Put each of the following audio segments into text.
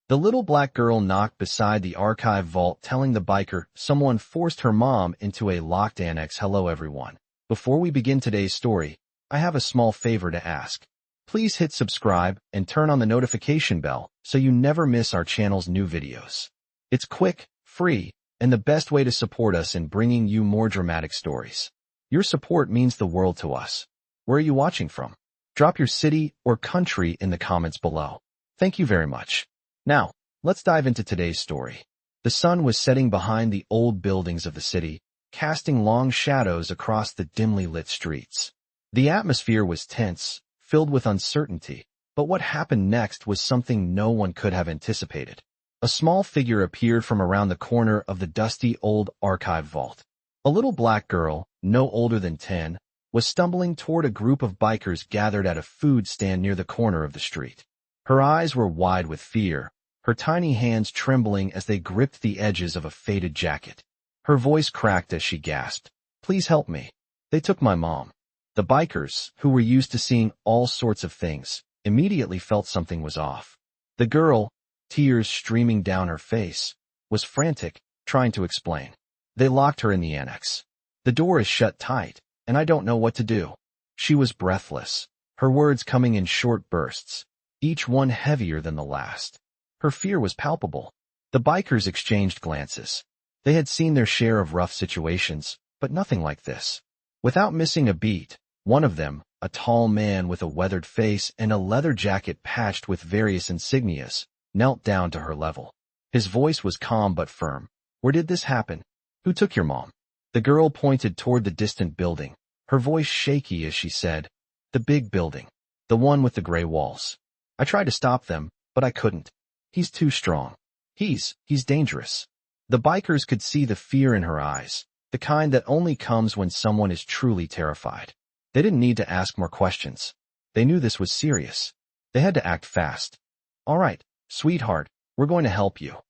The little black girl knocked beside the archive vault, telling the biker someone forced her mom into a locked annex. Hello everyone. Before we begin today's story, I have a small favor to ask. Please hit subscribe and turn on the notification bell so you never miss our channel's new videos. It's quick, free, and the best way to support us in bringing you more dramatic stories. Your support means the world to us. Where are you watching from? Drop your city or country in the comments below. Thank you very much. Now, let's dive into today's story. The sun was setting behind the old buildings of the city, casting long shadows across the dimly lit streets. The atmosphere was tense, filled with uncertainty, but what happened next was something no one could have anticipated. A small figure appeared from around the corner of the dusty old archive vault. A little black girl, no older than 10, was stumbling toward a group of bikers gathered at a food stand near the corner of the street. Her eyes were wide with fear, her tiny hands trembling as they gripped the edges of a faded jacket. Her voice cracked as she gasped, "Please help me. They took my mom." The bikers, who were used to seeing all sorts of things, immediately felt something was off. The girl, tears streaming down her face, was frantic, trying to explain. "They locked her in the annex. The door is shut tight, and I don't know what to do." She was breathless, her words coming in short bursts, each one heavier than the last. Her fear was palpable. The bikers exchanged glances. They had seen their share of rough situations, but nothing like this. Without missing a beat, one of them, a tall man with a weathered face and a leather jacket patched with various insignias, knelt down to her level. His voice was calm but firm. "Where did this happen? Who took your mom?" The girl pointed toward the distant building, her voice shaky as she said, "The big building. The one with the gray walls. I tried to stop them, but I couldn't. He's too strong. He's dangerous." The bikers could see the fear in her eyes, the kind that only comes when someone is truly terrified. They didn't need to ask more questions. They knew this was serious. They had to act fast. "All right, sweetheart, we're going to help you,"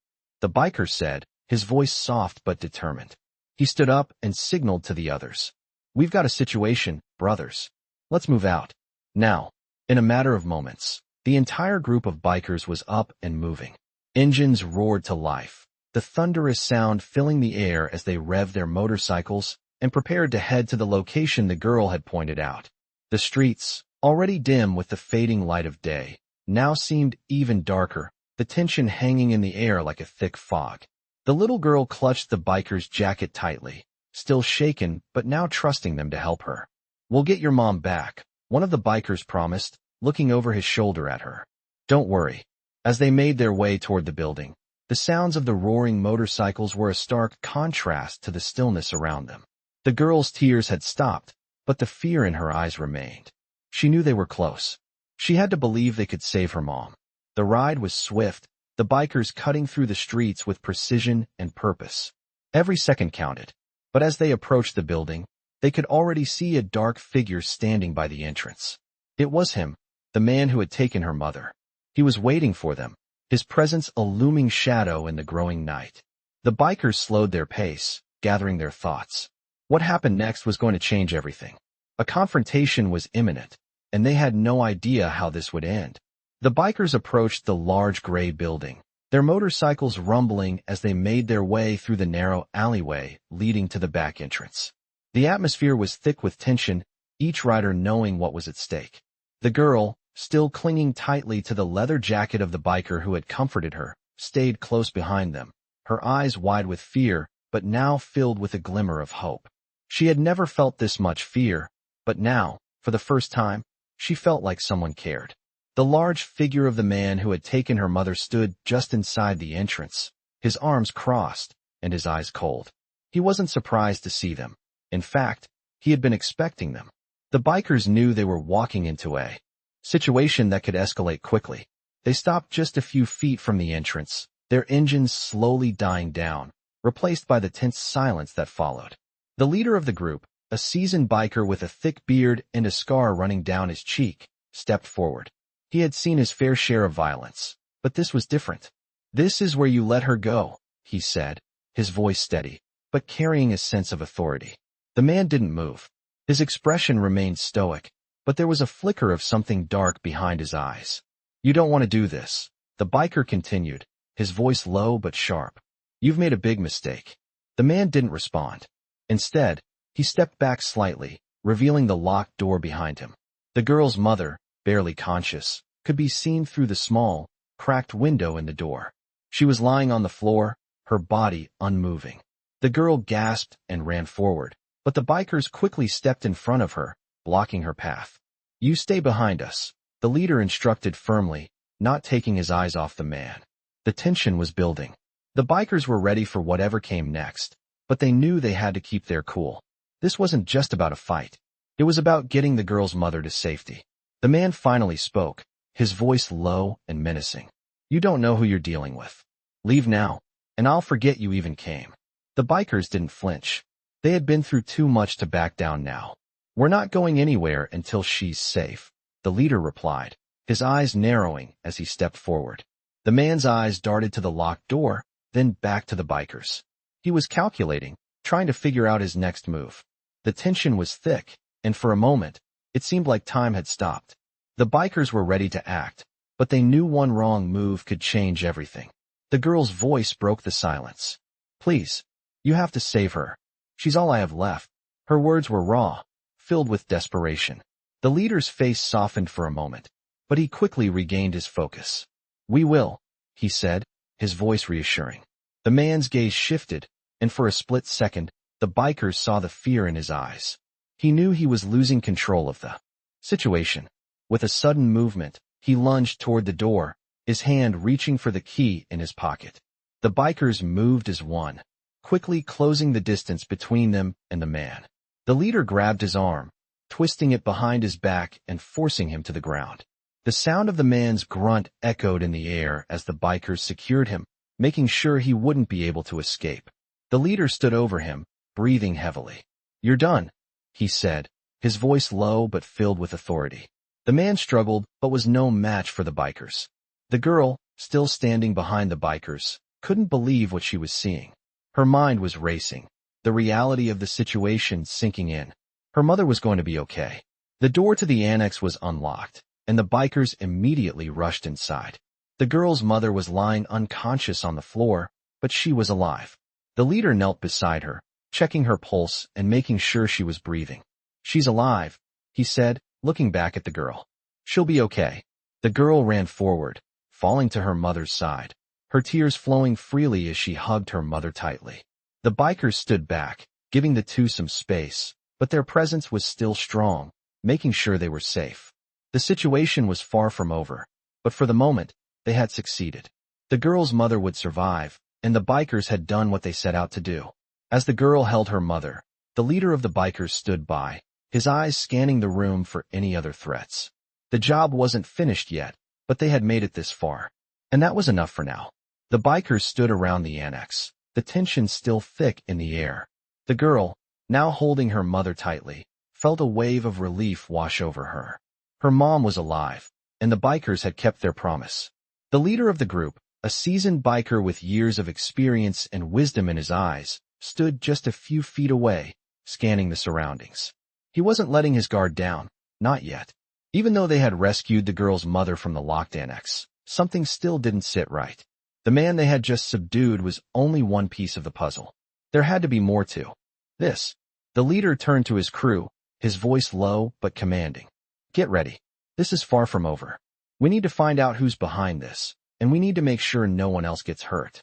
the biker said, his voice soft but determined. He stood up and signaled to the others. "We've got a situation, brothers. Let's move out." Now, in a matter of moments, the entire group of bikers was up and moving. Engines roared to life, the thunderous sound filling the air as they revved their motorcycles and prepared to head to the location the girl had pointed out. The streets, already dim with the fading light of day, now seemed even darker, the tension hanging in the air like a thick fog. The little girl clutched the biker's jacket tightly, still shaken but now trusting them to help her. "We'll get your mom back," one of the bikers promised, looking over his shoulder at her. "Don't worry." As they made their way toward the building, the sounds of the roaring motorcycles were a stark contrast to the stillness around them. The girl's tears had stopped, but the fear in her eyes remained. She knew they were close. She had to believe they could save her mom. The ride was swift, the bikers cutting through the streets with precision and purpose. Every second counted, but as they approached the building, they could already see a dark figure standing by the entrance. It was him, the man who had taken her mother. He was waiting for them, his presence a looming shadow in the growing night. The bikers slowed their pace, gathering their thoughts. What happened next was going to change everything. A confrontation was imminent, and they had no idea how this would end. The bikers approached the large gray building, their motorcycles rumbling as they made their way through the narrow alleyway leading to the back entrance. The atmosphere was thick with tension, each rider knowing what was at stake. The girl, still clinging tightly to the leather jacket of the biker who had comforted her, stayed close behind them, her eyes wide with fear, but now filled with a glimmer of hope. She had never felt this much fear, but now, for the first time, she felt like someone cared. The large figure of the man who had taken her mother stood just inside the entrance, his arms crossed and his eyes cold. He wasn't surprised to see them. In fact, he had been expecting them. The bikers knew they were walking into a situation that could escalate quickly. They stopped just a few feet from the entrance, their engines slowly dying down, replaced by the tense silence that followed. The leader of the group, a seasoned biker with a thick beard and a scar running down his cheek, stepped forward. He had seen his fair share of violence, but this was different. "This is where you let her go," he said, his voice steady, but carrying a sense of authority. The man didn't move. His expression remained stoic, but there was a flicker of something dark behind his eyes. "You don't want to do this." The biker continued, his voice low but sharp. You've made a big mistake. The man didn't respond. Instead, he stepped back slightly, revealing the locked door behind him. The girl's mother, barely conscious, could be seen through the small, cracked window in the door. She was lying on the floor, her body unmoving. The girl gasped and ran forward, but the bikers quickly stepped in front of her, blocking her path. You stay behind us, the leader instructed firmly, not taking his eyes off the man. The tension was building. The bikers were ready for whatever came next, but they knew they had to keep their cool. This wasn't just about a fight. It was about getting the girl's mother to safety. The man finally spoke, his voice low and menacing. You don't know who you're dealing with. Leave now, and I'll forget you even came. The bikers didn't flinch. They had been through too much to back down now. We're not going anywhere until she's safe, the leader replied, his eyes narrowing as he stepped forward. The man's eyes darted to the locked door, then back to the bikers. He was calculating, trying to figure out his next move. The tension was thick, and for a moment, it seemed like time had stopped. The bikers were ready to act, but they knew one wrong move could change everything. The girl's voice broke the silence. Please, you have to save her. She's all I have left. Her words were raw, filled with desperation. The leader's face softened for a moment, but he quickly regained his focus. We will, he said, his voice reassuring. The man's gaze shifted, and for a split second, the bikers saw the fear in his eyes. He knew he was losing control of the situation. With a sudden movement, he lunged toward the door, his hand reaching for the key in his pocket. The bikers moved as one, quickly closing the distance between them and the man. The leader grabbed his arm, twisting it behind his back and forcing him to the ground. The sound of the man's grunt echoed in the air as the bikers secured him, making sure he wouldn't be able to escape. The leader stood over him, breathing heavily. You're done, he said, his voice low but filled with authority. The man struggled but was no match for the bikers. The girl, still standing behind the bikers, couldn't believe what she was seeing. Her mind was racing, the reality of the situation sinking in. Her mother was going to be okay. The door to the annex was unlocked, and the bikers immediately rushed inside. The girl's mother was lying unconscious on the floor, but she was alive. The leader knelt beside her, checking her pulse and making sure she was breathing. She's alive, he said, looking back at the girl. She'll be okay. The girl ran forward, falling to her mother's side, her tears flowing freely as she hugged her mother tightly. The bikers stood back, giving the two some space, but their presence was still strong, making sure they were safe. The situation was far from over, but for the moment, they had succeeded. The girl's mother would survive, and the bikers had done what they set out to do. As the girl held her mother, the leader of the bikers stood by, his eyes scanning the room for any other threats. The job wasn't finished yet, but they had made it this far. And that was enough for now. The bikers stood around the annex, the tension still thick in the air. The girl, now holding her mother tightly, felt a wave of relief wash over her. Her mom was alive, and the bikers had kept their promise. The leader of the group, a seasoned biker with years of experience and wisdom in his eyes, stood just a few feet away, scanning the surroundings. He wasn't letting his guard down, not yet. Even though they had rescued the girl's mother from the locked annex, something still didn't sit right. The man they had just subdued was only one piece of the puzzle. There had to be more to this. The leader turned to his crew, his voice low but commanding. Get ready. This is far from over. We need to find out who's behind this, and we need to make sure no one else gets hurt.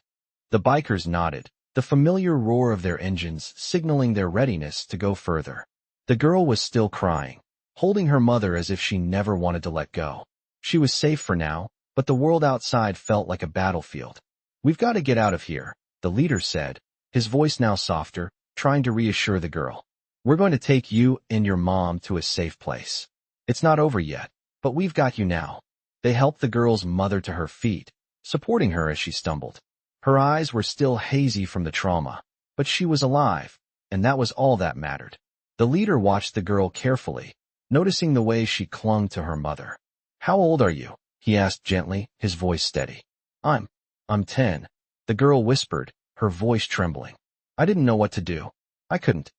The bikers nodded, the familiar roar of their engines signaling their readiness to go further. The girl was still crying, holding her mother as if she never wanted to let go. She was safe for now, but the world outside felt like a battlefield. We've got to get out of here, the leader said, his voice now softer, trying to reassure the girl. We're going to take you and your mom to a safe place. It's not over yet, but we've got you now. They helped the girl's mother to her feet, supporting her as she stumbled. Her eyes were still hazy from the trauma, but she was alive, and that was all that mattered. The leader watched the girl carefully, noticing the way she clung to her mother. How old are you? He asked gently, his voice steady. I'm 10, the girl whispered, her voice trembling. I didn't know what to do. I couldn't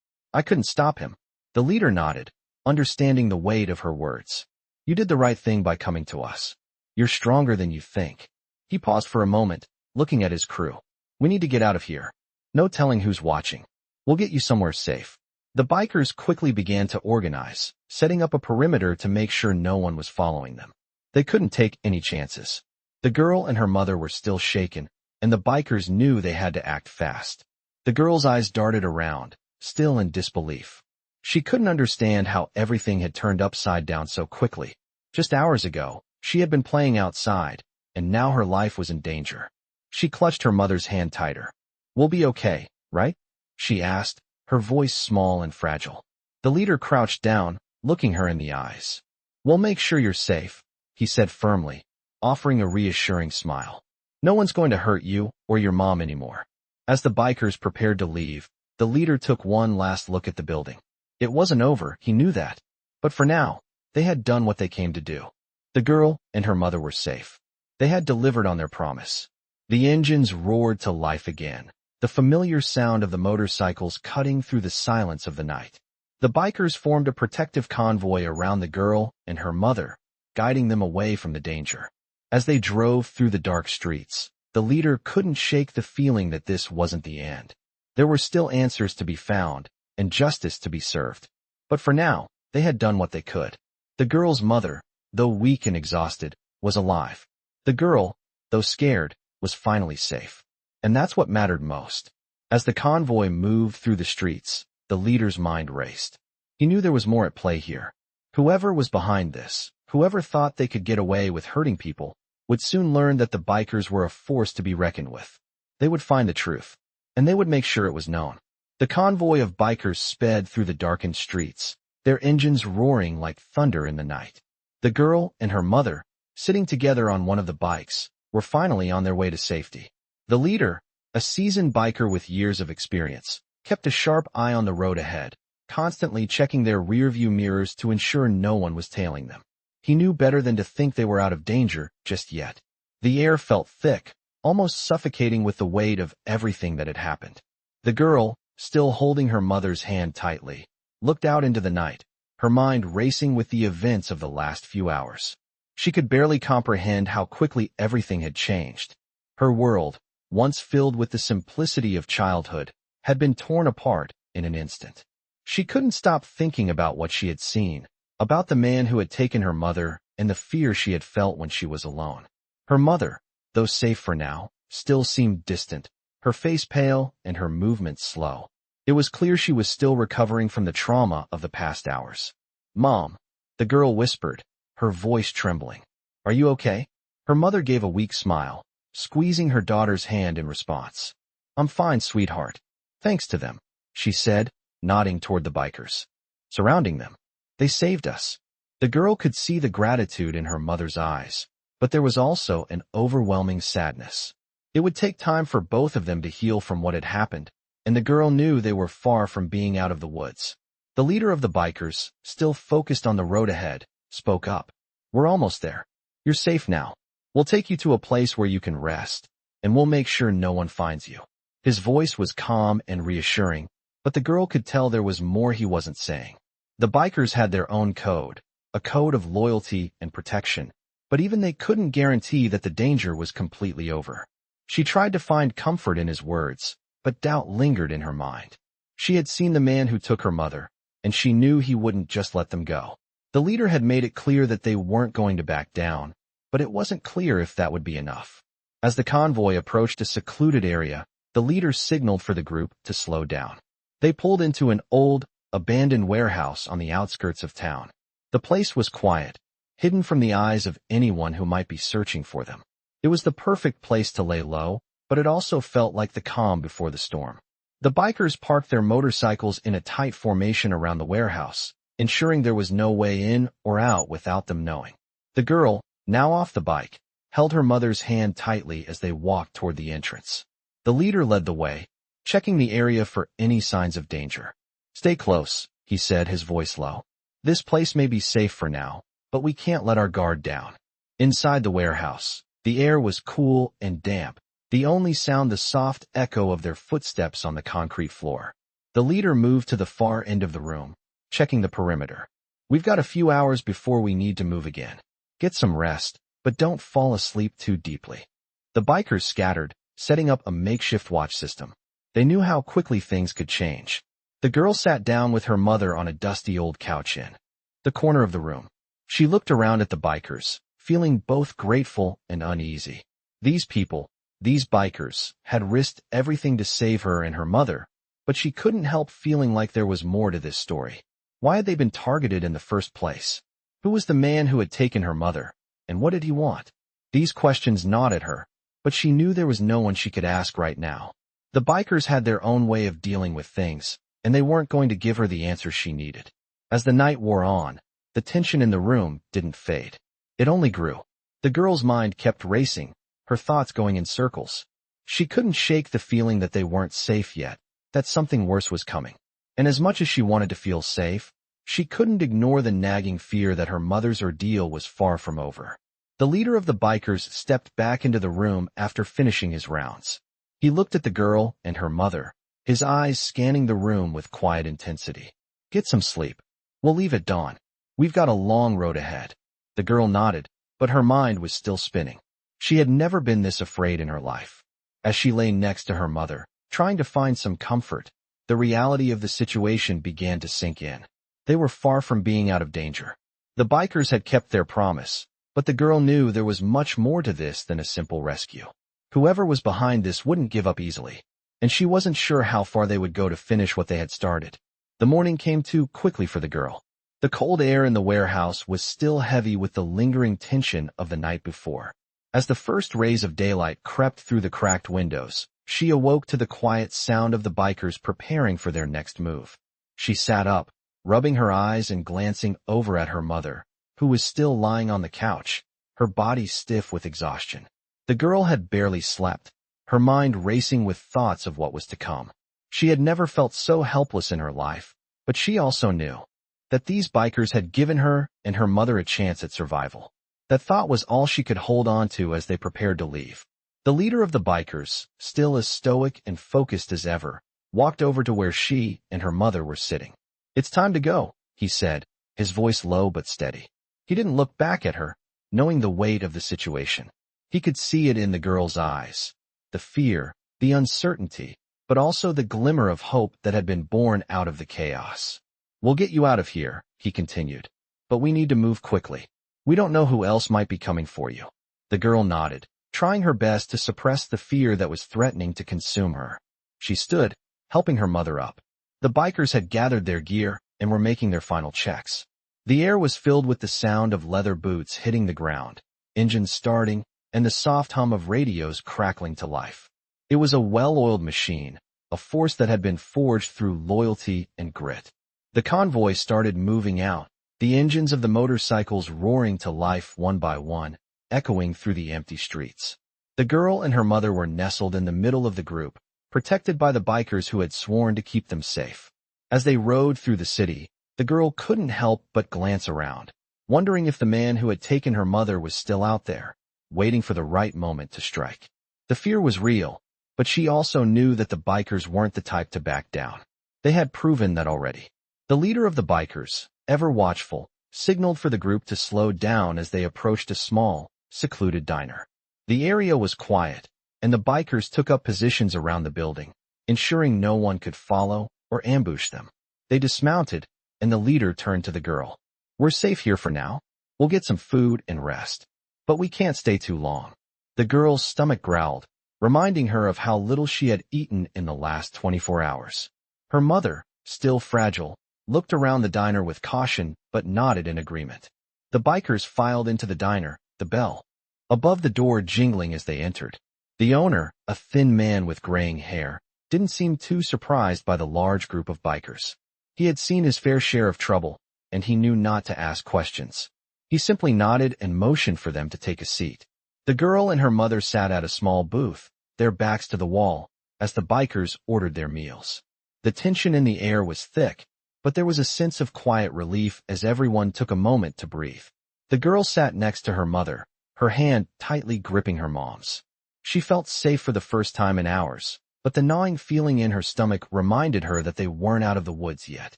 stop him. The leader nodded, understanding the weight of her words. You did the right thing by coming to us. You're stronger than you think. He paused for a moment, looking at his crew. We need to get out of here. No telling who's watching. We'll get you somewhere safe. The bikers quickly began to organize, setting up a perimeter to make sure no one was following them. They couldn't take any chances. The girl and her mother were still shaken, and the bikers knew they had to act fast. The girl's eyes darted around, still in disbelief. She couldn't understand how everything had turned upside down so quickly. Just hours ago, she had been playing outside, and now her life was in danger. She clutched her mother's hand tighter. We'll be okay, right? She asked, her voice small and fragile. The leader crouched down, looking her in the eyes. We'll make sure you're safe, he said firmly, offering a reassuring smile. No one's going to hurt you or your mom anymore. As the bikers prepared to leave, the leader took one last look at the building. It wasn't over, he knew that. But for now, they had done what they came to do. The girl and her mother were safe. They had delivered on their promise. The engines roared to life again, the familiar sound of the motorcycles cutting through the silence of the night. The bikers formed a protective convoy around the girl and her mother, guiding them away from the danger. As they drove through the dark streets, the leader couldn't shake the feeling that this wasn't the end. There were still answers to be found, and justice to be served. But for now, they had done what they could. The girl's mother, though weak and exhausted, was alive. The girl, though scared, was finally safe. And that's what mattered most. As the convoy moved through the streets, the leader's mind raced. He knew there was more at play here. Whoever was behind this, whoever thought they could get away with hurting people, would soon learn that the bikers were a force to be reckoned with. They would find the truth, and they would make sure it was known. The convoy of bikers sped through the darkened streets, their engines roaring like thunder in the night. The girl and her mother, sitting together on one of the bikes, were finally on their way to safety. The leader, a seasoned biker with years of experience, kept a sharp eye on the road ahead, constantly checking their rearview mirrors to ensure no one was tailing them. He knew better than to think they were out of danger just yet. The air felt thick, almost suffocating with the weight of everything that had happened. The girl, still holding her mother's hand tightly, looked out into the night, her mind racing with the events of the last few hours. She could barely comprehend how quickly everything had changed. Her world, once filled with the simplicity of childhood, had been torn apart in an instant. She couldn't stop thinking about what she had seen, about the man who had taken her mother and the fear she had felt when she was alone. Her mother, though safe for now, still seemed distant, her face pale and her movements slow. It was clear she was still recovering from the trauma of the past hours. "Mom," the girl whispered, her voice trembling. "Are you okay?" Her mother gave a weak smile, squeezing her daughter's hand in response. "I'm fine, sweetheart. Thanks to them," she said, nodding toward the bikers. Surrounding them. "They saved us." The girl could see the gratitude in her mother's eyes, but there was also an overwhelming sadness. It would take time for both of them to heal from what had happened, and the girl knew they were far from being out of the woods. The leader of the bikers, still focused on the road ahead, spoke up. "We're almost there. You're safe now. We'll take you to a place where you can rest, and we'll make sure no one finds you." His voice was calm and reassuring, but the girl could tell there was more he wasn't saying. The bikers had their own code, a code of loyalty and protection, but even they couldn't guarantee that the danger was completely over. She tried to find comfort in his words, but doubt lingered in her mind. She had seen the man who took her mother, and she knew he wouldn't just let them go. The leader had made it clear that they weren't going to back down, but it wasn't clear if that would be enough. As the convoy approached a secluded area, the leader signaled for the group to slow down. They pulled into an old, abandoned warehouse on the outskirts of town. The place was quiet, hidden from the eyes of anyone who might be searching for them. It was the perfect place to lay low, but it also felt like the calm before the storm. The bikers parked their motorcycles in a tight formation around the warehouse, ensuring there was no way in or out without them knowing. The girl, now off the bike, held her mother's hand tightly as they walked toward the entrance. The leader led the way, checking the area for any signs of danger. "Stay close," he said, his voice low. "This place may be safe for now, but we can't let our guard down." Inside the warehouse, the air was cool and damp, the only sound the soft echo of their footsteps on the concrete floor. The leader moved to the far end of the room, checking the perimeter. "We've got a few hours before we need to move again. Get some rest, but don't fall asleep too deeply." The bikers scattered, setting up a makeshift watch system. They knew how quickly things could change. The girl sat down with her mother on a dusty old couch in the corner of the room. She looked around at the bikers, feeling both grateful and uneasy. These people, these bikers, had risked everything to save her and her mother, but she couldn't help feeling like there was more to this story. Why had they been targeted in the first place? Who was the man who had taken her mother, and what did he want? These questions gnawed at her, but she knew there was no one she could ask right now. The bikers had their own way of dealing with things, and they weren't going to give her the answers she needed. As the night wore on, the tension in the room didn't fade. It only grew. The girl's mind kept racing, her thoughts going in circles. She couldn't shake the feeling that they weren't safe yet, that something worse was coming. And as much as she wanted to feel safe, she couldn't ignore the nagging fear that her mother's ordeal was far from over. The leader of the bikers stepped back into the room after finishing his rounds. He looked at the girl and her mother, his eyes scanning the room with quiet intensity. "Get some sleep. We'll leave at dawn. We've got a long road ahead." The girl nodded, but her mind was still spinning. She had never been this afraid in her life. As she lay next to her mother, trying to find some comfort, the reality of the situation began to sink in. They were far from being out of danger. The bikers had kept their promise, but the girl knew there was much more to this than a simple rescue. Whoever was behind this wouldn't give up easily, and she wasn't sure how far they would go to finish what they had started. The morning came too quickly for the girl. The cold air in the warehouse was still heavy with the lingering tension of the night before. As the first rays of daylight crept through the cracked windows, she awoke to the quiet sound of the bikers preparing for their next move. She sat up, rubbing her eyes and glancing over at her mother, who was still lying on the couch, her body stiff with exhaustion. The girl had barely slept, her mind racing with thoughts of what was to come. She had never felt so helpless in her life, but she also knew that these bikers had given her and her mother a chance at survival. That thought was all she could hold on to as they prepared to leave. The leader of the bikers, still as stoic and focused as ever, walked over to where she and her mother were sitting. "It's time to go," he said, his voice low but steady. He didn't look back at her, knowing the weight of the situation. He could see it in the girl's eyes, the fear, the uncertainty, but also the glimmer of hope that had been born out of the chaos. "We'll get you out of here," he continued, "but we need to move quickly. We don't know who else might be coming for you." The girl nodded, trying her best to suppress the fear that was threatening to consume her. She stood, helping her mother up. The bikers had gathered their gear and were making their final checks. The air was filled with the sound of leather boots hitting the ground, engines starting, and the soft hum of radios crackling to life. It was a well-oiled machine, a force that had been forged through loyalty and grit. The convoy started moving out, the engines of the motorcycles roaring to life one by one, echoing through the empty streets. The girl and her mother were nestled in the middle of the group, protected by the bikers who had sworn to keep them safe. As they rode through the city, the girl couldn't help but glance around, wondering if the man who had taken her mother was still out there, waiting for the right moment to strike. The fear was real, but she also knew that the bikers weren't the type to back down. They had proven that already. The leader of the bikers, ever watchful, signaled for the group to slow down as they approached a small, secluded diner. The area was quiet, and the bikers took up positions around the building, ensuring no one could follow or ambush them. They dismounted, and the leader turned to the girl. "We're safe here for now. We'll get some food and rest. But we can't stay too long." The girl's stomach growled, reminding her of how little she had eaten in the last 24 hours. Her mother, still fragile, looked around the diner with caution but nodded in agreement. The bikers filed into the diner, the bell above the door jingling as they entered. The owner, a thin man with graying hair, didn't seem too surprised by the large group of bikers. He had seen his fair share of trouble, and he knew not to ask questions. He simply nodded and motioned for them to take a seat. The girl and her mother sat at a small booth, their backs to the wall, as the bikers ordered their meals. The tension in the air was thick, but there was a sense of quiet relief as everyone took a moment to breathe. The girl sat next to her mother, her hand tightly gripping her mom's. She felt safe for the first time in hours, but the gnawing feeling in her stomach reminded her that they weren't out of the woods yet.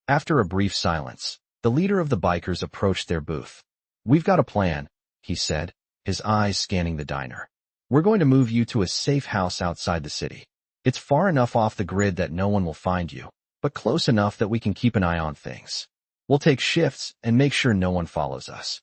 After a brief silence, the leader of the bikers approached their booth. "We've got a plan," he said, his eyes scanning the diner. We're going to move you to a safe house outside the city. It's far enough off the grid that no one will find you, but close enough that we can keep an eye on things. We'll take shifts and make sure no one follows us."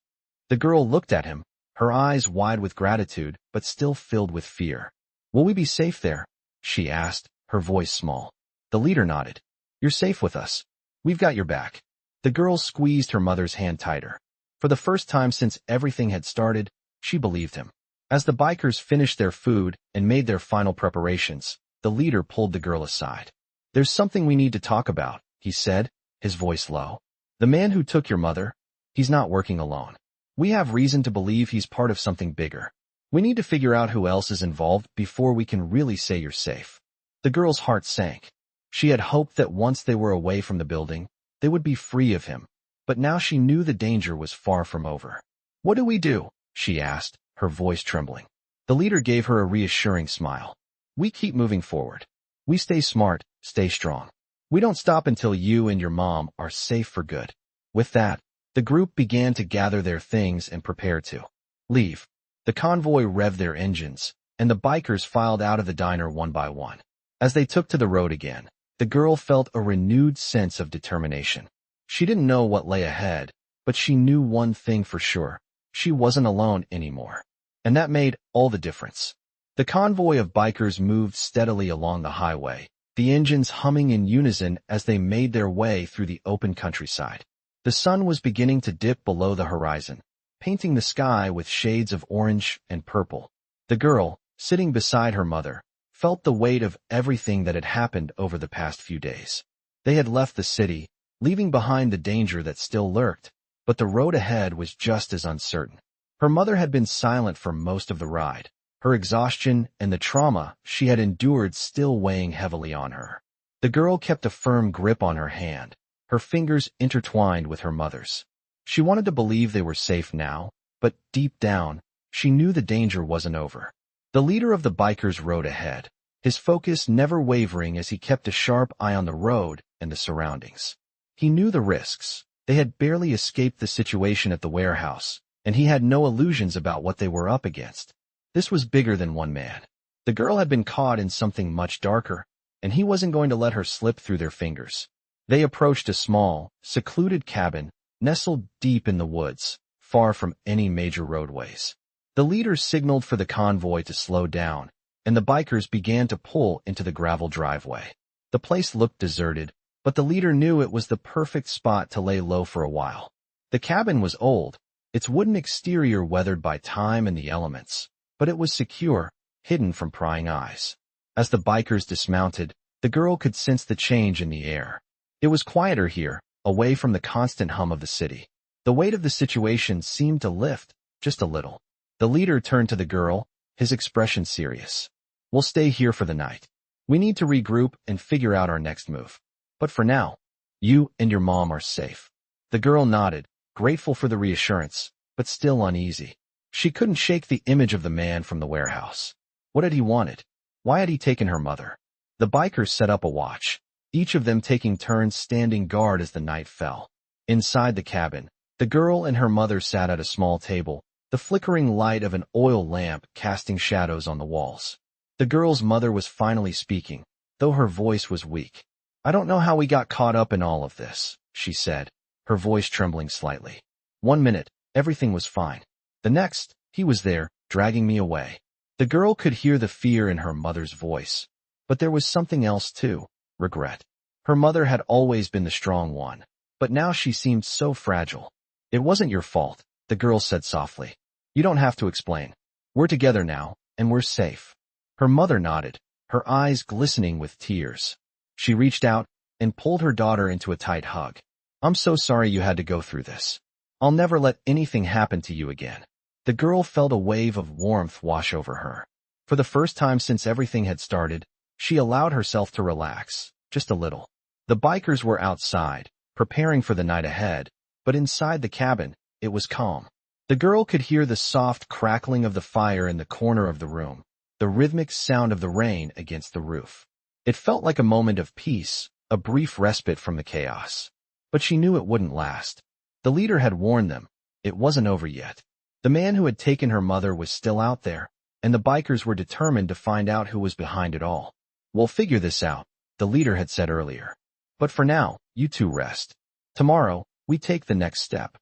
The girl looked at him, her eyes wide with gratitude, but still filled with fear. "Will we be safe there?" she asked, her voice small. The leader nodded. "You're safe with us. We've got your back." The girl squeezed her mother's hand tighter. For the first time since everything had started, she believed him. As the bikers finished their food and made their final preparations, the leader pulled the girl aside. "There's something we need to talk about," he said, his voice low. "The man who took your mother, he's not working alone. We have reason to believe he's part of something bigger. We need to figure out who else is involved before we can really say you're safe." The girl's heart sank. She had hoped that once they were away from the building, they would be free of him, but now she knew the danger was far from over. "What do we do?" she asked, her voice trembling. The leader gave her a reassuring smile. "We keep moving forward. We stay smart, stay strong. We don't stop until you and your mom are safe for good." With that, the group began to gather their things and prepare to leave. The convoy revved their engines, and the bikers filed out of the diner one by one. As they took to the road again, the girl felt a renewed sense of determination. She didn't know what lay ahead, but she knew one thing for sure. She wasn't alone anymore. And that made all the difference. The convoy of bikers moved steadily along the highway, the engines humming in unison as they made their way through the open countryside. The sun was beginning to dip below the horizon, painting the sky with shades of orange and purple. The girl, sitting beside her mother, felt the weight of everything that had happened over the past few days. They had left the city, leaving behind the danger that still lurked, but the road ahead was just as uncertain. Her mother had been silent for most of the ride, her exhaustion and the trauma she had endured still weighing heavily on her. The girl kept a firm grip on her hand, her fingers intertwined with her mother's. She wanted to believe they were safe now, but deep down, she knew the danger wasn't over. The leader of the bikers rode ahead, his focus never wavering as he kept a sharp eye on the road and the surroundings. He knew the risks. They had barely escaped the situation at the warehouse, and he had no illusions about what they were up against. This was bigger than one man. The girl had been caught in something much darker, and he wasn't going to let her slip through their fingers. They approached a small, secluded cabin, nestled deep in the woods, far from any major roadways. The leader signaled for the convoy to slow down, and the bikers began to pull into the gravel driveway. The place looked deserted, but the leader knew it was the perfect spot to lay low for a while. The cabin was old, its wooden exterior weathered by time and the elements, but it was secure, hidden from prying eyes. As the bikers dismounted, the girl could sense the change in the air. It was quieter here, away from the constant hum of the city. The weight of the situation seemed to lift, just a little. The leader turned to the girl, his expression serious. "We'll stay here for the night. We need to regroup and figure out our next move. But for now, you and your mom are safe." The girl nodded, grateful for the reassurance, but still uneasy. She couldn't shake the image of the man from the warehouse. What had he wanted? Why had he taken her mother? The bikers set up a watch, each of them taking turns standing guard as the night fell. Inside the cabin, the girl and her mother sat at a small table, the flickering light of an oil lamp casting shadows on the walls. The girl's mother was finally speaking, though her voice was weak. "I don't know how we got caught up in all of this," she said, her voice trembling slightly. "One minute, everything was fine. The next, he was there, dragging me away." The girl could hear the fear in her mother's voice. But there was something else too, regret. Her mother had always been the strong one, but now she seemed so fragile. "It wasn't your fault," the girl said softly. "You don't have to explain. We're together now, and we're safe." Her mother nodded, her eyes glistening with tears. She reached out and pulled her daughter into a tight hug. "I'm so sorry you had to go through this. I'll never let anything happen to you again." The girl felt a wave of warmth wash over her. For the first time since everything had started, she allowed herself to relax, just a little. The bikers were outside, preparing for the night ahead, but inside the cabin, it was calm. The girl could hear the soft crackling of the fire in the corner of the room, the rhythmic sound of the rain against the roof. It felt like a moment of peace, a brief respite from the chaos. But she knew it wouldn't last. The leader had warned them. It wasn't over yet. The man who had taken her mother was still out there, and the bikers were determined to find out who was behind it all. "We'll figure this out," the leader had said earlier. "But for now, you two rest. Tomorrow, we take the next step."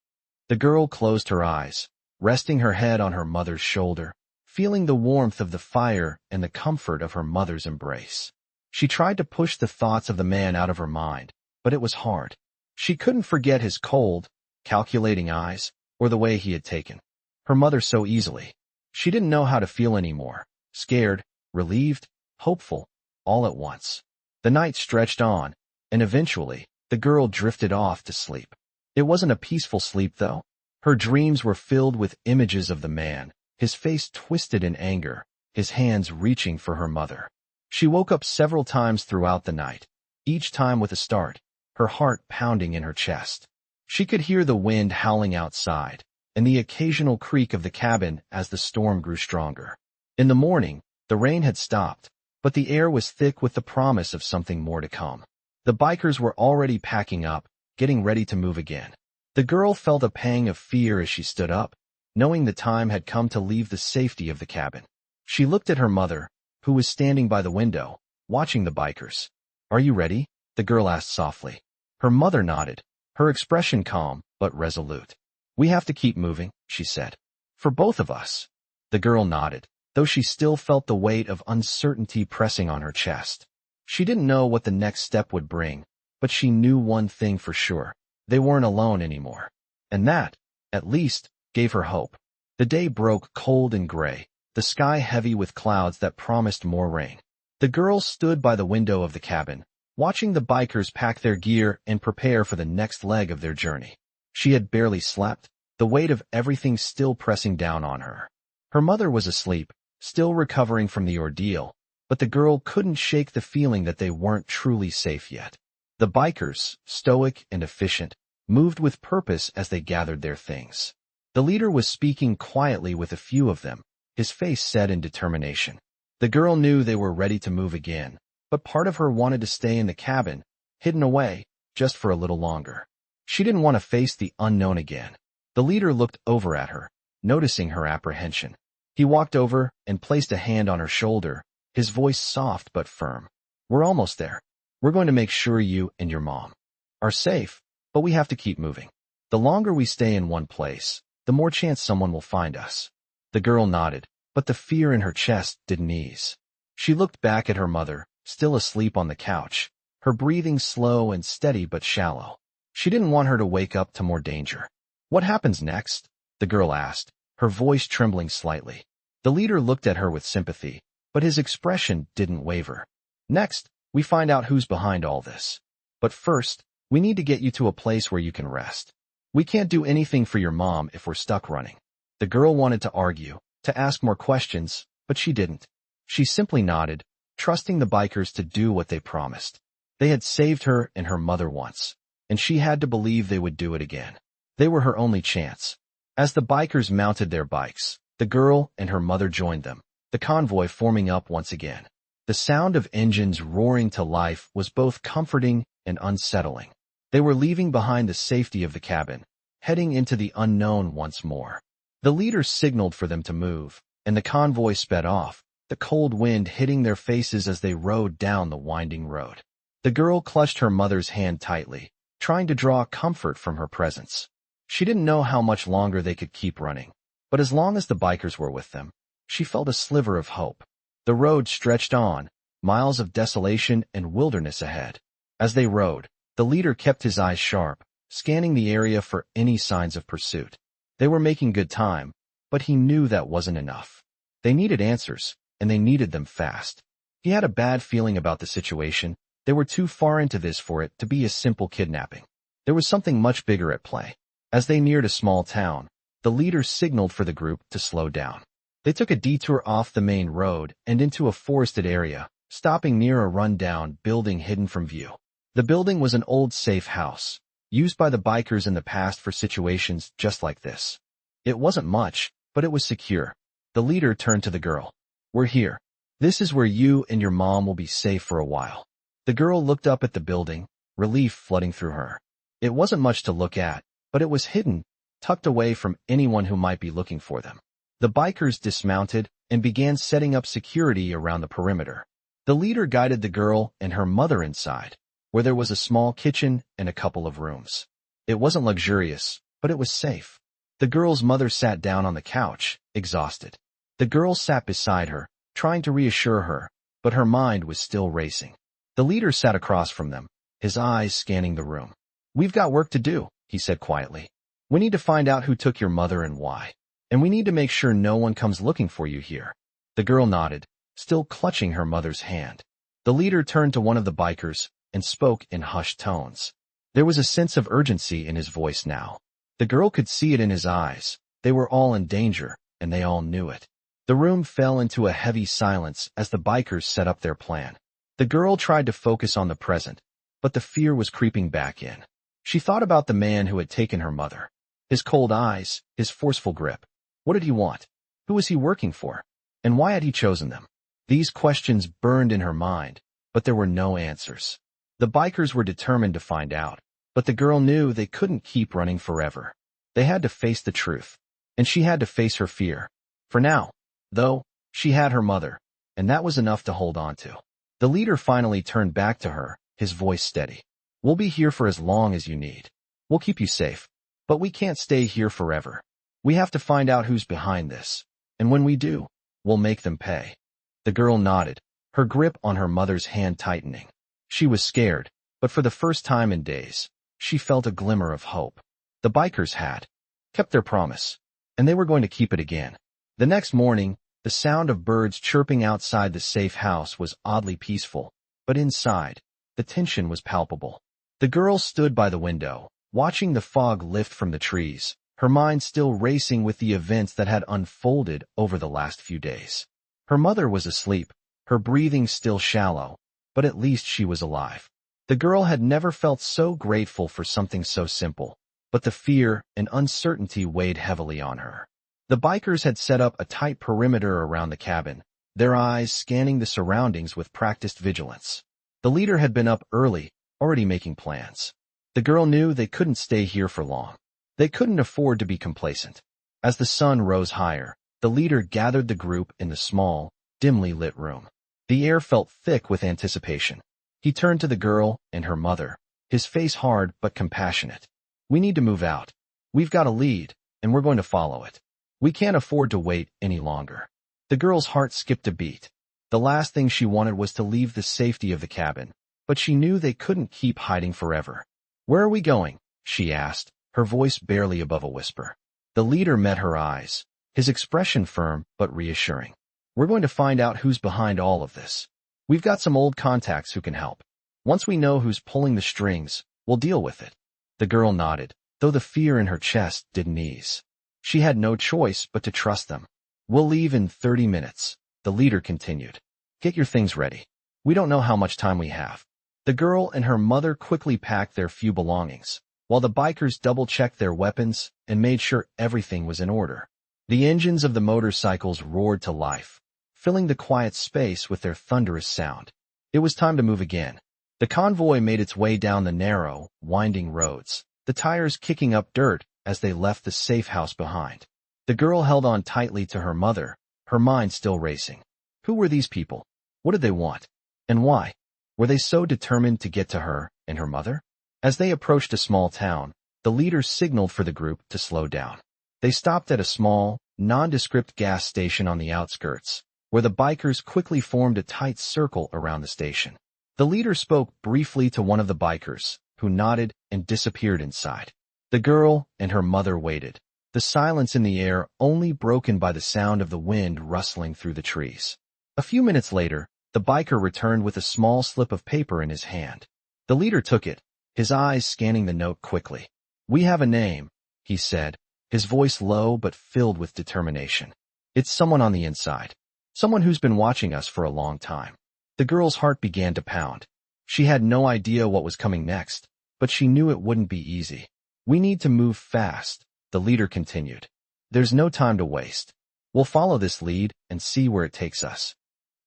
The girl closed her eyes, resting her head on her mother's shoulder, feeling the warmth of the fire and the comfort of her mother's embrace. She tried to push the thoughts of the man out of her mind, but it was hard. She couldn't forget his cold, calculating eyes, or the way he had taken her mother so easily. She didn't know how to feel anymore, scared, relieved, hopeful, all at once. The night stretched on, and eventually, the girl drifted off to sleep. It wasn't a peaceful sleep, though. Her dreams were filled with images of the man, his face twisted in anger, his hands reaching for her mother. She woke up several times throughout the night, each time with a start, her heart pounding in her chest. She could hear the wind howling outside, and the occasional creak of the cabin as the storm grew stronger. In the morning, the rain had stopped, but the air was thick with the promise of something more to come. The bikers were already packing up, getting ready to move again. The girl felt a pang of fear as she stood up, knowing the time had come to leave the safety of the cabin. She looked at her mother, who was standing by the window, watching the bikers. "Are you ready?" the girl asked softly. Her mother nodded, her expression calm but resolute. "We have to keep moving," she said. "For both of us." The girl nodded, though she still felt the weight of uncertainty pressing on her chest. She didn't know what the next step would bring, but she knew one thing for sure. They weren't alone anymore. And that, at least, gave her hope. The day broke cold and gray, the sky heavy with clouds that promised more rain. The girl stood by the window of the cabin, watching the bikers pack their gear and prepare for the next leg of their journey. She had barely slept, the weight of everything still pressing down on her. Her mother was asleep, still recovering from the ordeal, but the girl couldn't shake the feeling that they weren't truly safe yet. The bikers, stoic and efficient, moved with purpose as they gathered their things. The leader was speaking quietly with a few of them, his face set in determination. The girl knew they were ready to move again, but part of her wanted to stay in the cabin, hidden away, just for a little longer. She didn't want to face the unknown again. The leader looked over at her, noticing her apprehension. He walked over and placed a hand on her shoulder, his voice soft but firm. "We're almost there. We're going to make sure you and your mom are safe, but we have to keep moving. The longer we stay in one place, the more chance someone will find us." The girl nodded, but the fear in her chest didn't ease. She looked back at her mother, still asleep on the couch, her breathing slow and steady but shallow. She didn't want her to wake up to more danger. "What happens next?" the girl asked, her voice trembling slightly. The leader looked at her with sympathy, but his expression didn't waver. "Next, we find out who's behind all this. But first, we need to get you to a place where you can rest. We can't do anything for your mom if we're stuck running." The girl wanted to argue, to ask more questions, but she didn't. She simply nodded, trusting the bikers to do what they promised. They had saved her and her mother once, and she had to believe they would do it again. They were her only chance. As the bikers mounted their bikes, the girl and her mother joined them, the convoy forming up once again. The sound of engines roaring to life was both comforting and unsettling. They were leaving behind the safety of the cabin, heading into the unknown once more. The leader signaled for them to move, and the convoy sped off, the cold wind hitting their faces as they rode down the winding road. The girl clutched her mother's hand tightly, trying to draw comfort from her presence. She didn't know how much longer they could keep running, but as long as the bikers were with them, she felt a sliver of hope. The road stretched on, miles of desolation and wilderness ahead. As they rode, the leader kept his eyes sharp, scanning the area for any signs of pursuit. They were making good time, but he knew that wasn't enough. They needed answers, and they needed them fast. He had a bad feeling about the situation. They were too far into this for it to be a simple kidnapping. There was something much bigger at play. As they neared a small town, the leader signaled for the group to slow down. They took a detour off the main road and into a forested area, stopping near a rundown building hidden from view. The building was an old safe house, used by the bikers in the past for situations just like this. It wasn't much, but it was secure. The leader turned to the girl. "We're here. This is where you and your mom will be safe for a while." The girl looked up at the building, relief flooding through her. It wasn't much to look at, but it was hidden, tucked away from anyone who might be looking for them. The bikers dismounted and began setting up security around the perimeter. The leader guided the girl and her mother inside, where there was a small kitchen and a couple of rooms. It wasn't luxurious, but it was safe. The girl's mother sat down on the couch, exhausted. The girl sat beside her, trying to reassure her, but her mind was still racing. The leader sat across from them, his eyes scanning the room. "We've got work to do," he said quietly. "We need to find out who took your mother and why. And we need to make sure no one comes looking for you here." The girl nodded, still clutching her mother's hand. The leader turned to one of the bikers and spoke in hushed tones. There was a sense of urgency in his voice now. The girl could see it in his eyes. They were all in danger, and they all knew it. The room fell into a heavy silence as the bikers set up their plan. The girl tried to focus on the present, but the fear was creeping back in. She thought about the man who had taken her mother. His cold eyes, his forceful grip. What did he want? Who was he working for? And why had he chosen them? These questions burned in her mind, but there were no answers. The bikers were determined to find out, but the girl knew they couldn't keep running forever. They had to face the truth, and she had to face her fear. For now, though, she had her mother, and that was enough to hold on to. The leader finally turned back to her, his voice steady. "We'll be here for as long as you need. We'll keep you safe. But we can't stay here forever. We have to find out who's behind this. And when we do, we'll make them pay." The girl nodded, her grip on her mother's hand tightening. She was scared, but for the first time in days, she felt a glimmer of hope. The bikers had kept their promise, and they were going to keep it again. The next morning, the sound of birds chirping outside the safe house was oddly peaceful, but inside, the tension was palpable. The girl stood by the window, watching the fog lift from the trees, her mind still racing with the events that had unfolded over the last few days. Her mother was asleep, her breathing still shallow, but at least she was alive. The girl had never felt so grateful for something so simple, but the fear and uncertainty weighed heavily on her. The bikers had set up a tight perimeter around the cabin, their eyes scanning the surroundings with practiced vigilance. The leader had been up early, already making plans. The girl knew they couldn't stay here for long. They couldn't afford to be complacent. As the sun rose higher, the leader gathered the group in the small, dimly lit room. The air felt thick with anticipation. He turned to the girl and her mother, his face hard but compassionate. "We need to move out. We've got a lead, and we're going to follow it. We can't afford to wait any longer." The girl's heart skipped a beat. The last thing she wanted was to leave the safety of the cabin, but she knew they couldn't keep hiding forever. "Where are we going?" she asked, her voice barely above a whisper. The leader met her eyes, his expression firm but reassuring. "We're going to find out who's behind all of this. We've got some old contacts who can help. Once we know who's pulling the strings, we'll deal with it." The girl nodded, though the fear in her chest didn't ease. She had no choice but to trust them. "We'll leave in 30 minutes, the leader continued. "Get your things ready. We don't know how much time we have." The girl and her mother quickly packed their few belongings, while the bikers double-checked their weapons and made sure everything was in order. The engines of the motorcycles roared to life, filling the quiet space with their thunderous sound. It was time to move again. The convoy made its way down the narrow, winding roads, the tires kicking up dirt as they left the safe house behind. The girl held on tightly to her mother, her mind still racing. Who were these people? What did they want? And why? Were they so determined to get to her and her mother? As they approached a small town, the leader signaled for the group to slow down. They stopped at a small, nondescript gas station on the outskirts, where the bikers quickly formed a tight circle around the station. The leader spoke briefly to one of the bikers, who nodded and disappeared inside. The girl and her mother waited, the silence in the air only broken by the sound of the wind rustling through the trees. A few minutes later, the biker returned with a small slip of paper in his hand. The leader took it, his eyes scanning the note quickly. "We have a name," he said, his voice low but filled with determination. "It's someone on the inside. Someone who's been watching us for a long time." The girl's heart began to pound. She had no idea what was coming next, but she knew it wouldn't be easy. "We need to move fast," the leader continued. "There's no time to waste. We'll follow this lead and see where it takes us."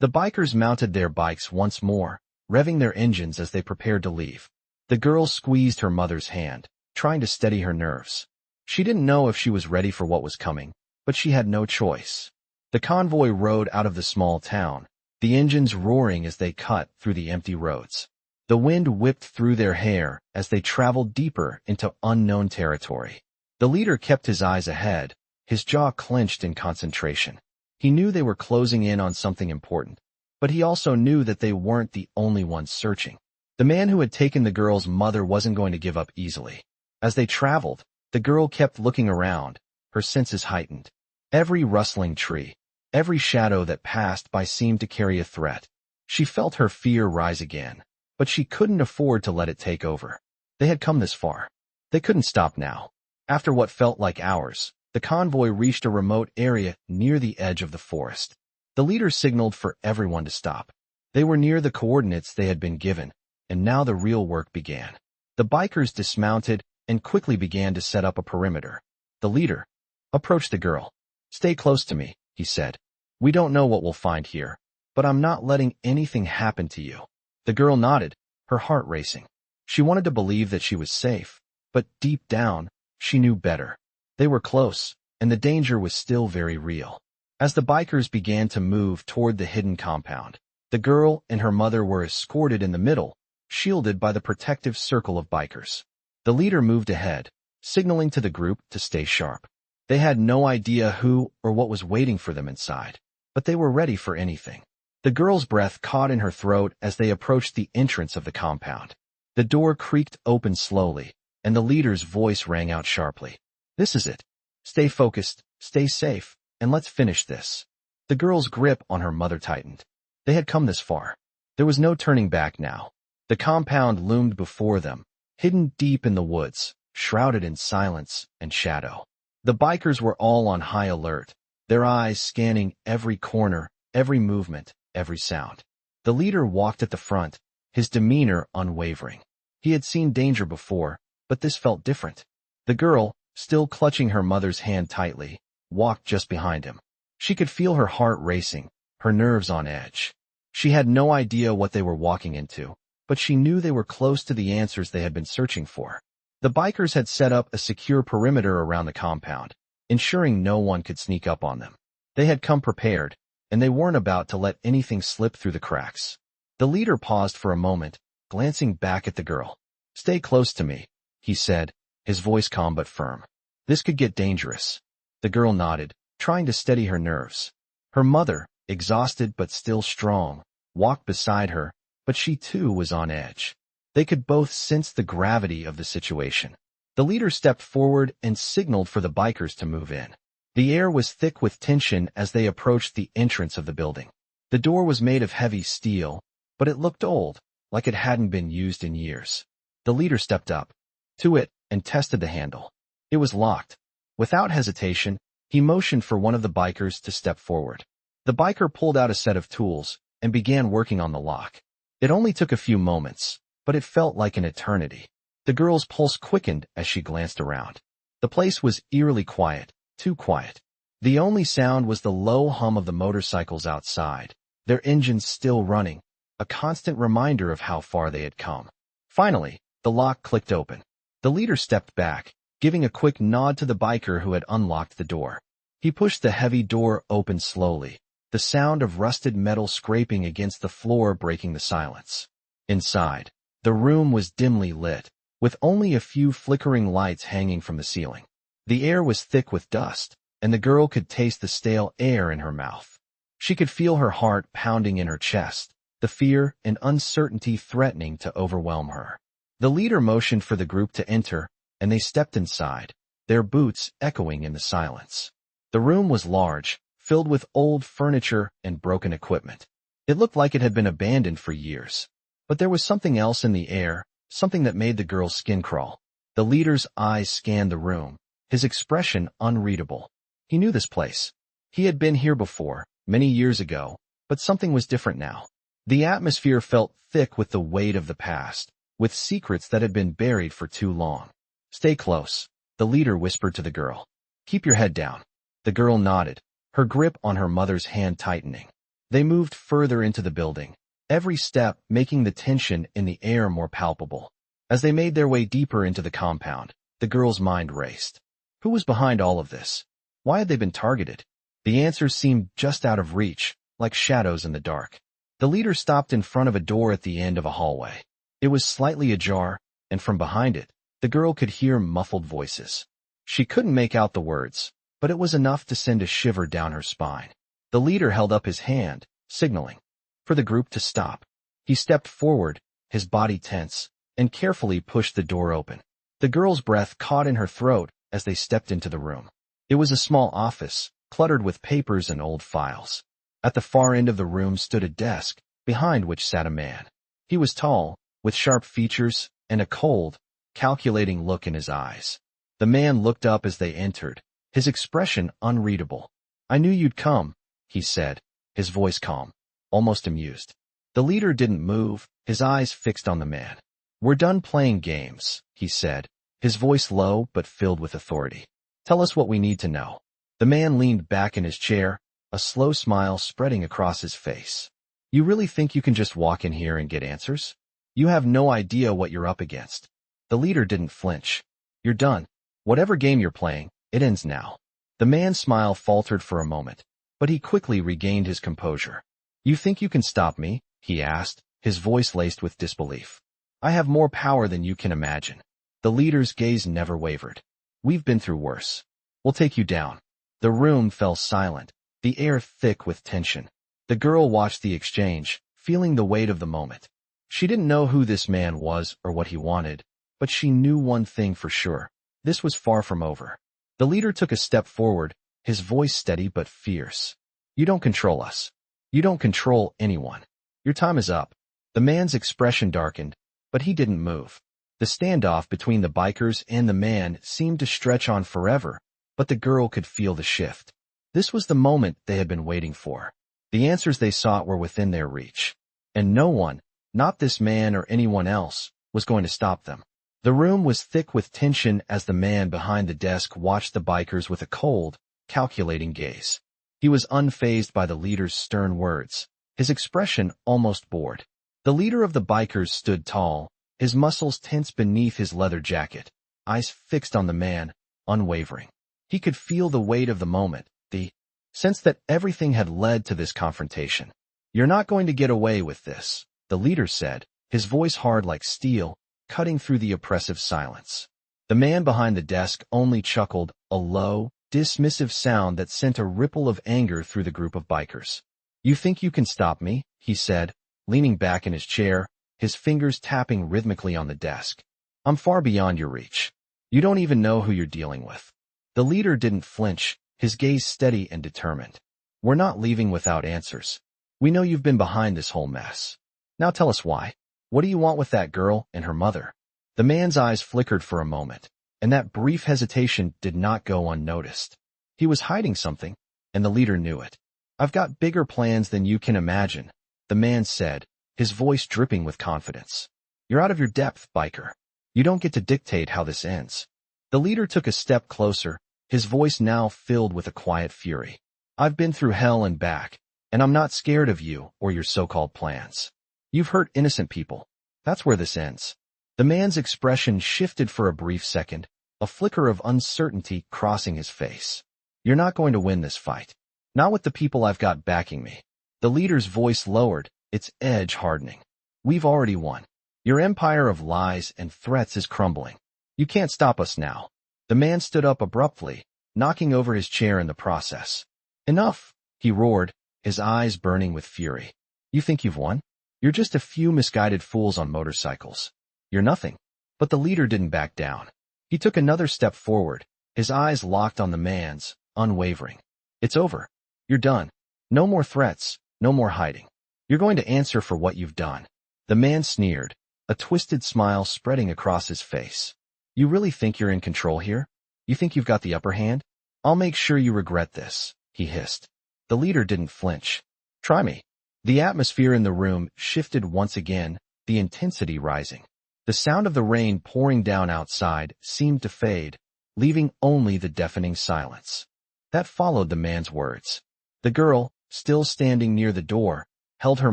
The bikers mounted their bikes once more, revving their engines as they prepared to leave. The girl squeezed her mother's hand, trying to steady her nerves. She didn't know if she was ready for what was coming, but she had no choice. The convoy rode out of the small town, the engines roaring as they cut through the empty roads. The wind whipped through their hair as they traveled deeper into unknown territory. The leader kept his eyes ahead, his jaw clenched in concentration. He knew they were closing in on something important, but he also knew that they weren't the only ones searching. The man who had taken the girl's mother wasn't going to give up easily. As they traveled, the girl kept looking around, her senses heightened. Every rustling tree, every shadow that passed by seemed to carry a threat. She felt her fear rise again, but she couldn't afford to let it take over. They had come this far. They couldn't stop now. After what felt like hours, the convoy reached a remote area near the edge of the forest. The leader signaled for everyone to stop. They were near the coordinates they had been given, and now the real work began. The bikers dismounted and quickly began to set up a perimeter. The leader approached the girl. "Stay close to me," he said. "We don't know what we'll find here, but I'm not letting anything happen to you." The girl nodded, her heart racing. She wanted to believe that she was safe, but deep down, she knew better. They were close, and the danger was still very real. As the bikers began to move toward the hidden compound, the girl and her mother were escorted in the middle, shielded by the protective circle of bikers. The leader moved ahead, signaling to the group to stay sharp. They had no idea who or what was waiting for them inside, but they were ready for anything. The girl's breath caught in her throat as they approached the entrance of the compound. The door creaked open slowly, and the leader's voice rang out sharply. "This is it. Stay focused, stay safe, and let's finish this." The girl's grip on her mother tightened. They had come this far. There was no turning back now. The compound loomed before them, hidden deep in the woods, shrouded in silence and shadow. The bikers were all on high alert, their eyes scanning every corner, every movement, every sound. The leader walked at the front, his demeanor unwavering. He had seen danger before, but this felt different. The girl, still clutching her mother's hand tightly, walked just behind him. She could feel her heart racing, her nerves on edge. She had no idea what they were walking into, but she knew they were close to the answers they had been searching for. The bikers had set up a secure perimeter around the compound, ensuring no one could sneak up on them. They had come prepared, and they weren't about to let anything slip through the cracks. The leader paused for a moment, glancing back at the girl. "Stay close to me," he said, his voice calm but firm. "This could get dangerous." The girl nodded, trying to steady her nerves. Her mother, exhausted but still strong, walked beside her, but she too was on edge. They could both sense the gravity of the situation. The leader stepped forward and signaled for the bikers to move in. The air was thick with tension as they approached the entrance of the building. The door was made of heavy steel, but it looked old, like it hadn't been used in years. The leader stepped up to it and tested the handle. It was locked. Without hesitation, he motioned for one of the bikers to step forward. The biker pulled out a set of tools and began working on the lock. It only took a few moments, but it felt like an eternity. The girl's pulse quickened as she glanced around. The place was eerily quiet, too quiet. The only sound was the low hum of the motorcycles outside, their engines still running, a constant reminder of how far they had come. Finally, the lock clicked open. The leader stepped back, giving a quick nod to the biker who had unlocked the door. He pushed the heavy door open slowly, the sound of rusted metal scraping against the floor breaking the silence. Inside, the room was dimly lit, with only a few flickering lights hanging from the ceiling. The air was thick with dust, and the girl could taste the stale air in her mouth. She could feel her heart pounding in her chest, the fear and uncertainty threatening to overwhelm her. The leader motioned for the group to enter, and they stepped inside, their boots echoing in the silence. The room was large, filled with old furniture and broken equipment. It looked like it had been abandoned for years. But there was something else in the air, something that made the girl's skin crawl. The leader's eyes scanned the room, his expression unreadable. He knew this place. He had been here before, many years ago, but something was different now. The atmosphere felt thick with the weight of the past, with secrets that had been buried for too long. "Stay close," the leader whispered to the girl. "Keep your head down." The girl nodded, her grip on her mother's hand tightening. They moved further into the building, every step making the tension in the air more palpable. As they made their way deeper into the compound, the girl's mind raced. Who was behind all of this? Why had they been targeted? The answers seemed just out of reach, like shadows in the dark. The leader stopped in front of a door at the end of a hallway. It was slightly ajar, and from behind it, the girl could hear muffled voices. She couldn't make out the words, but it was enough to send a shiver down her spine. The leader held up his hand, signaling for the group to stop. He stepped forward, his body tense, and carefully pushed the door open. The girl's breath caught in her throat as they stepped into the room. It was a small office, cluttered with papers and old files. At the far end of the room stood a desk, behind which sat a man. He was tall, with sharp features and a cold, calculating look in his eyes. The man looked up as they entered, his expression unreadable. "I knew you'd come," he said, his voice calm, almost amused. The leader didn't move, his eyes fixed on the man. "We're done playing games," he said, his voice low but filled with authority. "Tell us what we need to know." The man leaned back in his chair, a slow smile spreading across his face. "You really think you can just walk in here and get answers? You have no idea what you're up against." The leader didn't flinch. "You're done. Whatever game you're playing, it ends now." The man's smile faltered for a moment, but he quickly regained his composure. "You think you can stop me?" he asked, his voice laced with disbelief. "I have more power than you can imagine." The leader's gaze never wavered. "We've been through worse. We'll take you down." The room fell silent, the air thick with tension. The girl watched the exchange, feeling the weight of the moment. She didn't know who this man was or what he wanted, but she knew one thing for sure. This was far from over. The leader took a step forward, his voice steady but fierce. "You don't control us. You don't control anyone. Your time is up." The man's expression darkened, but he didn't move. The standoff between the bikers and the man seemed to stretch on forever, but the girl could feel the shift. This was the moment they had been waiting for. The answers they sought were within their reach. And no one, not this man or anyone else, was going to stop them. The room was thick with tension as the man behind the desk watched the bikers with a cold, calculating gaze. He was unfazed by the leader's stern words, his expression almost bored. The leader of the bikers stood tall, his muscles tense beneath his leather jacket, eyes fixed on the man, unwavering. He could feel the weight of the moment, the sense that everything had led to this confrontation. "You're not going to get away with this," the leader said, his voice hard like steel, cutting through the oppressive silence. The man behind the desk only chuckled, a low, dismissive sound that sent a ripple of anger through the group of bikers. "You think you can stop me?" he said, leaning back in his chair, his fingers tapping rhythmically on the desk. "I'm far beyond your reach. You don't even know who you're dealing with." The leader didn't flinch, his gaze steady and determined. "We're not leaving without answers. We know you've been behind this whole mess. Now tell us why. What do you want with that girl and her mother?" The man's eyes flickered for a moment, and that brief hesitation did not go unnoticed. He was hiding something, and the leader knew it. "I've got bigger plans than you can imagine," the man said, his voice dripping with confidence. "You're out of your depth, biker. You don't get to dictate how this ends." The leader took a step closer, his voice now filled with a quiet fury. "I've been through hell and back, and I'm not scared of you or your so-called plans. You've hurt innocent people. That's where this ends." The man's expression shifted for a brief second, a flicker of uncertainty crossing his face. "You're not going to win this fight. Not with the people I've got backing me." The leader's voice lowered, its edge hardening. "We've already won. Your empire of lies and threats is crumbling. You can't stop us now." The man stood up abruptly, knocking over his chair in the process. "Enough," he roared, his eyes burning with fury. "You think you've won? You're just a few misguided fools on motorcycles. You're nothing." But the leader didn't back down. He took another step forward, his eyes locked on the man's, unwavering. "It's over. You're done. No more threats, no more hiding. You're going to answer for what you've done." The man sneered, a twisted smile spreading across his face. "You really think you're in control here? You think you've got the upper hand? I'll make sure you regret this," he hissed. The leader didn't flinch. "Try me." The atmosphere in the room shifted once again, the intensity rising. The sound of the rain pouring down outside seemed to fade, leaving only the deafening silence that followed the man's words. The girl, still standing near the door, held her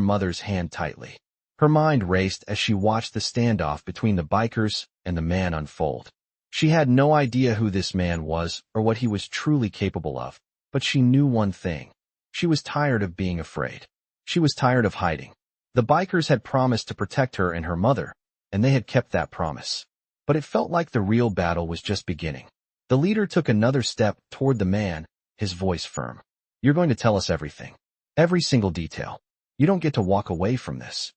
mother's hand tightly. Her mind raced as she watched the standoff between the bikers and the man unfold. She had no idea who this man was or what he was truly capable of, But she knew one thing. She was tired of being afraid. She was tired of hiding. The bikers had promised to protect her and her mother, and they had kept that promise. But it felt like the real battle was just beginning. The leader took another step toward the man, his voice firm. "You're going to tell us everything. Every single detail. You don't get to walk away from this."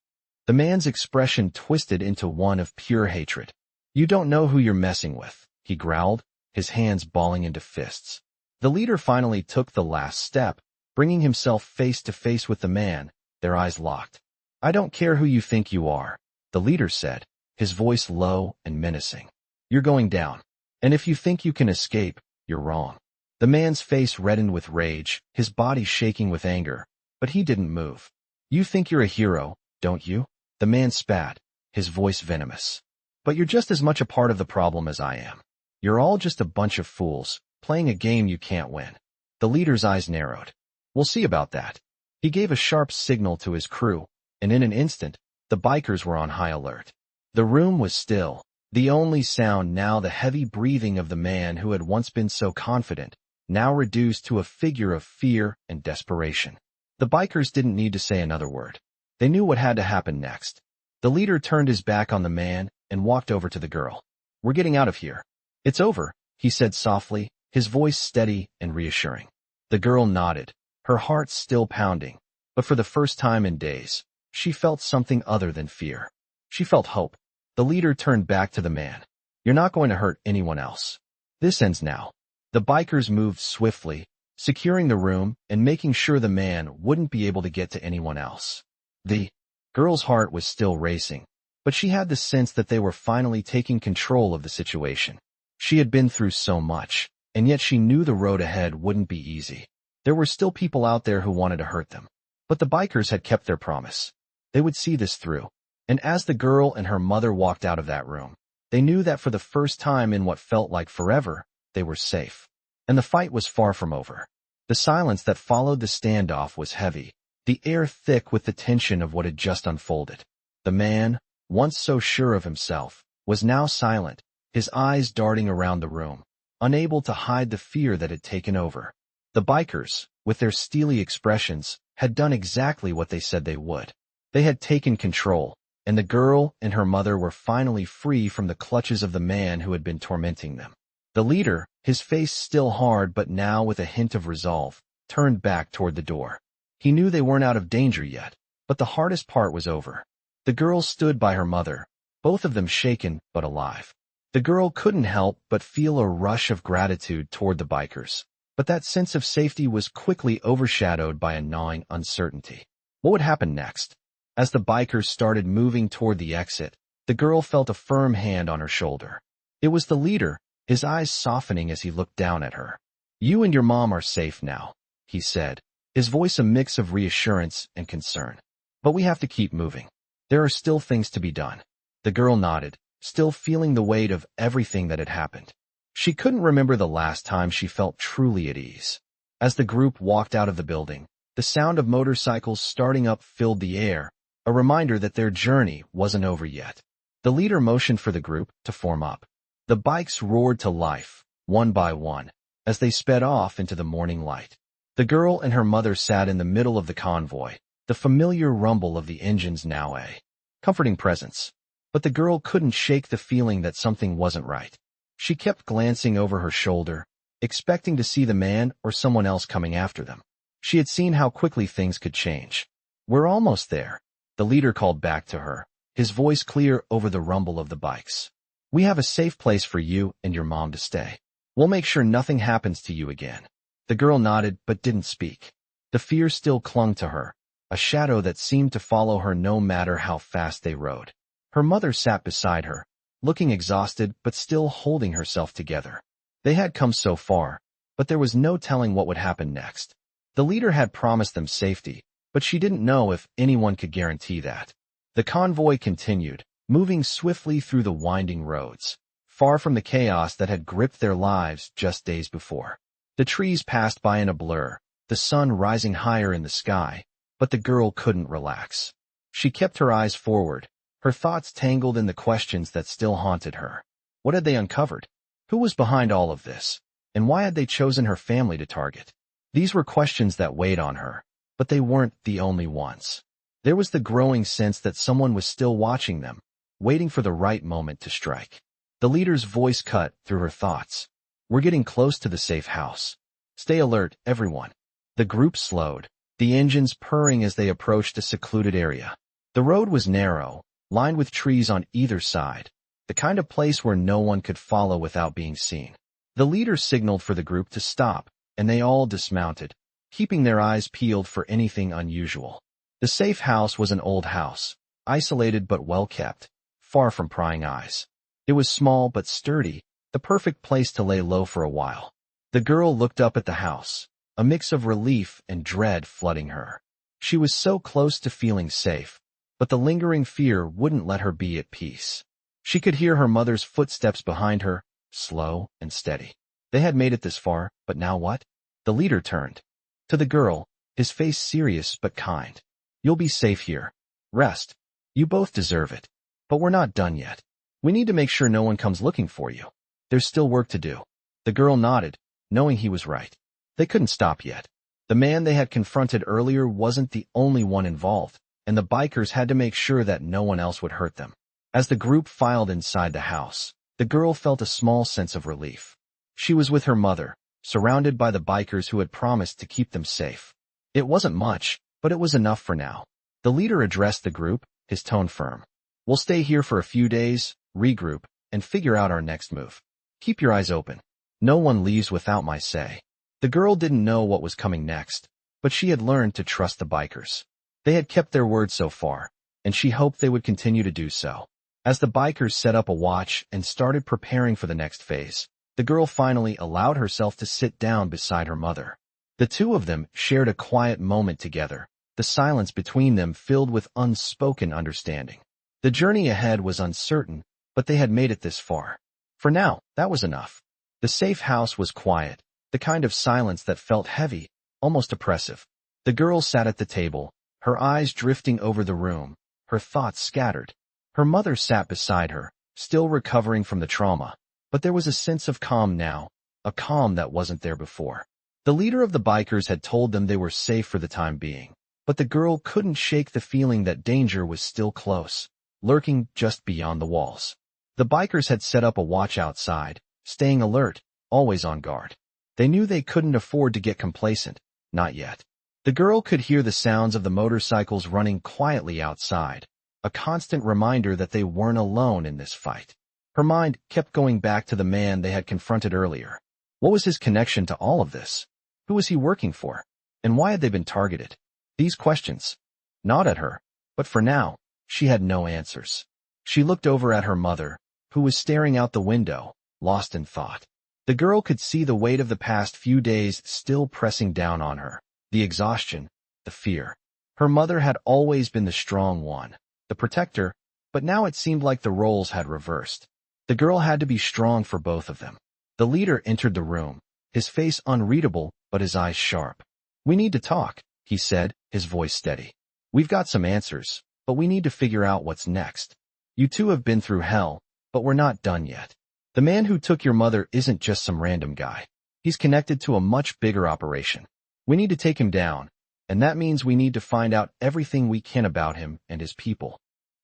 The man's expression twisted into one of pure hatred. "You don't know who you're messing with," he growled, his hands balling into fists. The leader finally took the last step, bringing himself face to face with the man, their eyes locked. "I don't care who you think you are," the leader said, his voice low and menacing. "You're going down. And if you think you can escape, you're wrong." The man's face reddened with rage, his body shaking with anger, but he didn't move. "You think you're a hero, don't you?" The man spat, his voice venomous. "But you're just as much a part of the problem as I am. You're all just a bunch of fools, playing a game you can't win." The leader's eyes narrowed. "We'll see about that." He gave a sharp signal to his crew, and in an instant, the bikers were on high alert. The room was still. The only sound now the heavy breathing of the man who had once been so confident, now reduced to a figure of fear and desperation. The bikers didn't need to say another word. They knew what had to happen next. The leader turned his back on the man and walked over to the girl. "We're getting out of here." "It's over," he said softly, his voice steady and reassuring. The girl nodded, her heart still pounding, but for the first time in days, she felt something other than fear. She felt hope. The leader turned back to the man. "You're not going to hurt anyone else. This ends now." The bikers moved swiftly, securing the room and making sure the man wouldn't be able to get to anyone else. The girl's heart was still racing, but she had the sense that they were finally taking control of the situation. She had been through so much, and yet she knew the road ahead wouldn't be easy. There were still people out there who wanted to hurt them. But the bikers had kept their promise. They would see this through. And as the girl and her mother walked out of that room, they knew that for the first time in what felt like forever, they were safe. And the fight was far from over. The silence that followed the standoff was heavy, the air thick with the tension of what had just unfolded. The man, once so sure of himself, was now silent, his eyes darting around the room, unable to hide the fear that had taken over. The bikers, with their steely expressions, had done exactly what they said they would. They had taken control, and the girl and her mother were finally free from the clutches of the man who had been tormenting them. The leader, his face still hard but now with a hint of resolve, turned back toward the door. He knew they weren't out of danger yet, but the hardest part was over. The girl stood by her mother, both of them shaken but alive. The girl couldn't help but feel a rush of gratitude toward the bikers, but that sense of safety was quickly overshadowed by a gnawing uncertainty. What would happen next? As the bikers started moving toward the exit, the girl felt a firm hand on her shoulder. It was the leader, his eyes softening as he looked down at her. "You and your mom are safe now," he said, his voice a mix of reassurance and concern. "But we have to keep moving. There are still things to be done." The girl nodded, still feeling the weight of everything that had happened. She couldn't remember the last time she felt truly at ease. As the group walked out of the building, the sound of motorcycles starting up filled the air, a reminder that their journey wasn't over yet. The leader motioned for the group to form up. The bikes roared to life, one by one, as they sped off into the morning light. The girl and her mother sat in the middle of the convoy, the familiar rumble of the engines now a comforting presence. But the girl couldn't shake the feeling that something wasn't right. She kept glancing over her shoulder, expecting to see the man or someone else coming after them. She had seen how quickly things could change. "We're almost there," the leader called back to her, his voice clear over the rumble of the bikes. "We have a safe place for you and your mom to stay. We'll make sure nothing happens to you again." The girl nodded but didn't speak. The fear still clung to her, a shadow that seemed to follow her no matter how fast they rode. Her mother sat beside her, looking exhausted but still holding herself together. They had come so far, but there was no telling what would happen next. The leader had promised them safety, but she didn't know if anyone could guarantee that. The convoy continued, moving swiftly through the winding roads, far from the chaos that had gripped their lives just days before. The trees passed by in a blur, the sun rising higher in the sky, but the girl couldn't relax. She kept her eyes forward, her thoughts tangled in the questions that still haunted her. What had they uncovered? Who was behind all of this? And why had they chosen her family to target? These were questions that weighed on her, but they weren't the only ones. There was the growing sense that someone was still watching them, waiting for the right moment to strike. The leader's voice cut through her thoughts. We're getting close to the safe house. Stay alert, everyone. The group slowed, the engines purring as they approached a secluded area. The road was narrow, lined with trees on either side, the kind of place where no one could follow without being seen. The leader signaled for the group to stop, and they all dismounted, keeping their eyes peeled for anything unusual. The safe house was an old house, isolated but well-kept, far from prying eyes. It was small but sturdy, the perfect place to lay low for a while. The girl looked up at the house, a mix of relief and dread flooding her. She was so close to feeling safe, but the lingering fear wouldn't let her be at peace. She could hear her mother's footsteps behind her, slow and steady. They had made it this far, but now what? The leader turned to the girl, his face serious but kind. You'll be safe here. Rest. You both deserve it. But we're not done yet. We need to make sure no one comes looking for you. There's still work to do. The girl nodded, knowing he was right. They couldn't stop yet. The man they had confronted earlier wasn't the only one involved, and the bikers had to make sure that no one else would hurt them. As the group filed inside the house, the girl felt a small sense of relief. She was with her mother, surrounded by the bikers who had promised to keep them safe. It wasn't much, but it was enough for now. The leader addressed the group, his tone firm. We'll stay here for a few days, regroup, and figure out our next move. Keep your eyes open. No one leaves without my say. The girl didn't know what was coming next, but she had learned to trust the bikers. They had kept their word so far, and she hoped they would continue to do so. As the bikers set up a watch and started preparing for the next phase, the girl finally allowed herself to sit down beside her mother. The two of them shared a quiet moment together, the silence between them filled with unspoken understanding. The journey ahead was uncertain, but they had made it this far. For now, that was enough. The safe house was quiet, the kind of silence that felt heavy, almost oppressive. The girl sat at the table, her eyes drifting over the room, her thoughts scattered. Her mother sat beside her, still recovering from the trauma, but there was a sense of calm now, a calm that wasn't there before. The leader of the bikers had told them they were safe for the time being, but the girl couldn't shake the feeling that danger was still close, lurking just beyond the walls. The bikers had set up a watch outside, staying alert, always on guard. They knew they couldn't afford to get complacent, not yet. The girl could hear the sounds of the motorcycles running quietly outside, a constant reminder that they weren't alone in this fight. Her mind kept going back to the man they had confronted earlier. What was his connection to all of this? Who was he working for? And why had they been targeted? These questions gnawed at her, but for now, she had no answers. She looked over at her mother, who was staring out the window, lost in thought. The girl could see the weight of the past few days still pressing down on her, the exhaustion, the fear. Her mother had always been the strong one, the protector, but now it seemed like the roles had reversed. The girl had to be strong for both of them. The leader entered the room, his face unreadable but his eyes sharp. We need to talk, he said, his voice steady. We've got some answers, but we need to figure out what's next. You two have been through hell, but we're not done yet. The man who took your mother isn't just some random guy. He's connected to a much bigger operation. We need to take him down, and that means we need to find out everything we can about him and his people.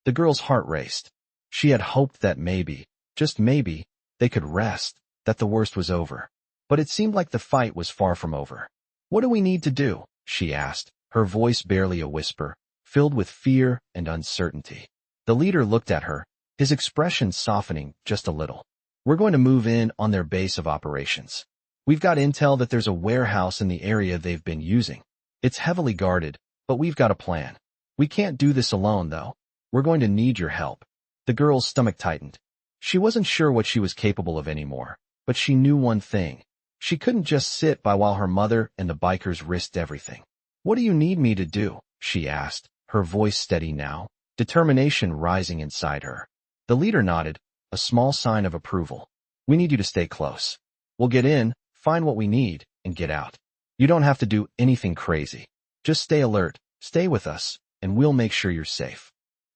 The girl's heart raced. She had hoped that maybe, just maybe, they could rest, that the worst was over. But it seemed like the fight was far from over. What do we need to do? She asked, her voice barely a whisper, filled with fear and uncertainty. The leader looked at her, his expression softening just a little. We're going to move in on their base of operations. We've got intel that there's a warehouse in the area they've been using. It's heavily guarded, but we've got a plan. We can't do this alone, though. We're going to need your help. The girl's stomach tightened. She wasn't sure what she was capable of anymore, but she knew one thing. She couldn't just sit by while her mother and the bikers risked everything. What do you need me to do? She asked, her voice steady now, determination rising inside her. The leader nodded, a small sign of approval. We need you to stay close. We'll get in, find what we need, and get out. You don't have to do anything crazy. Just stay alert, stay with us, and we'll make sure you're safe.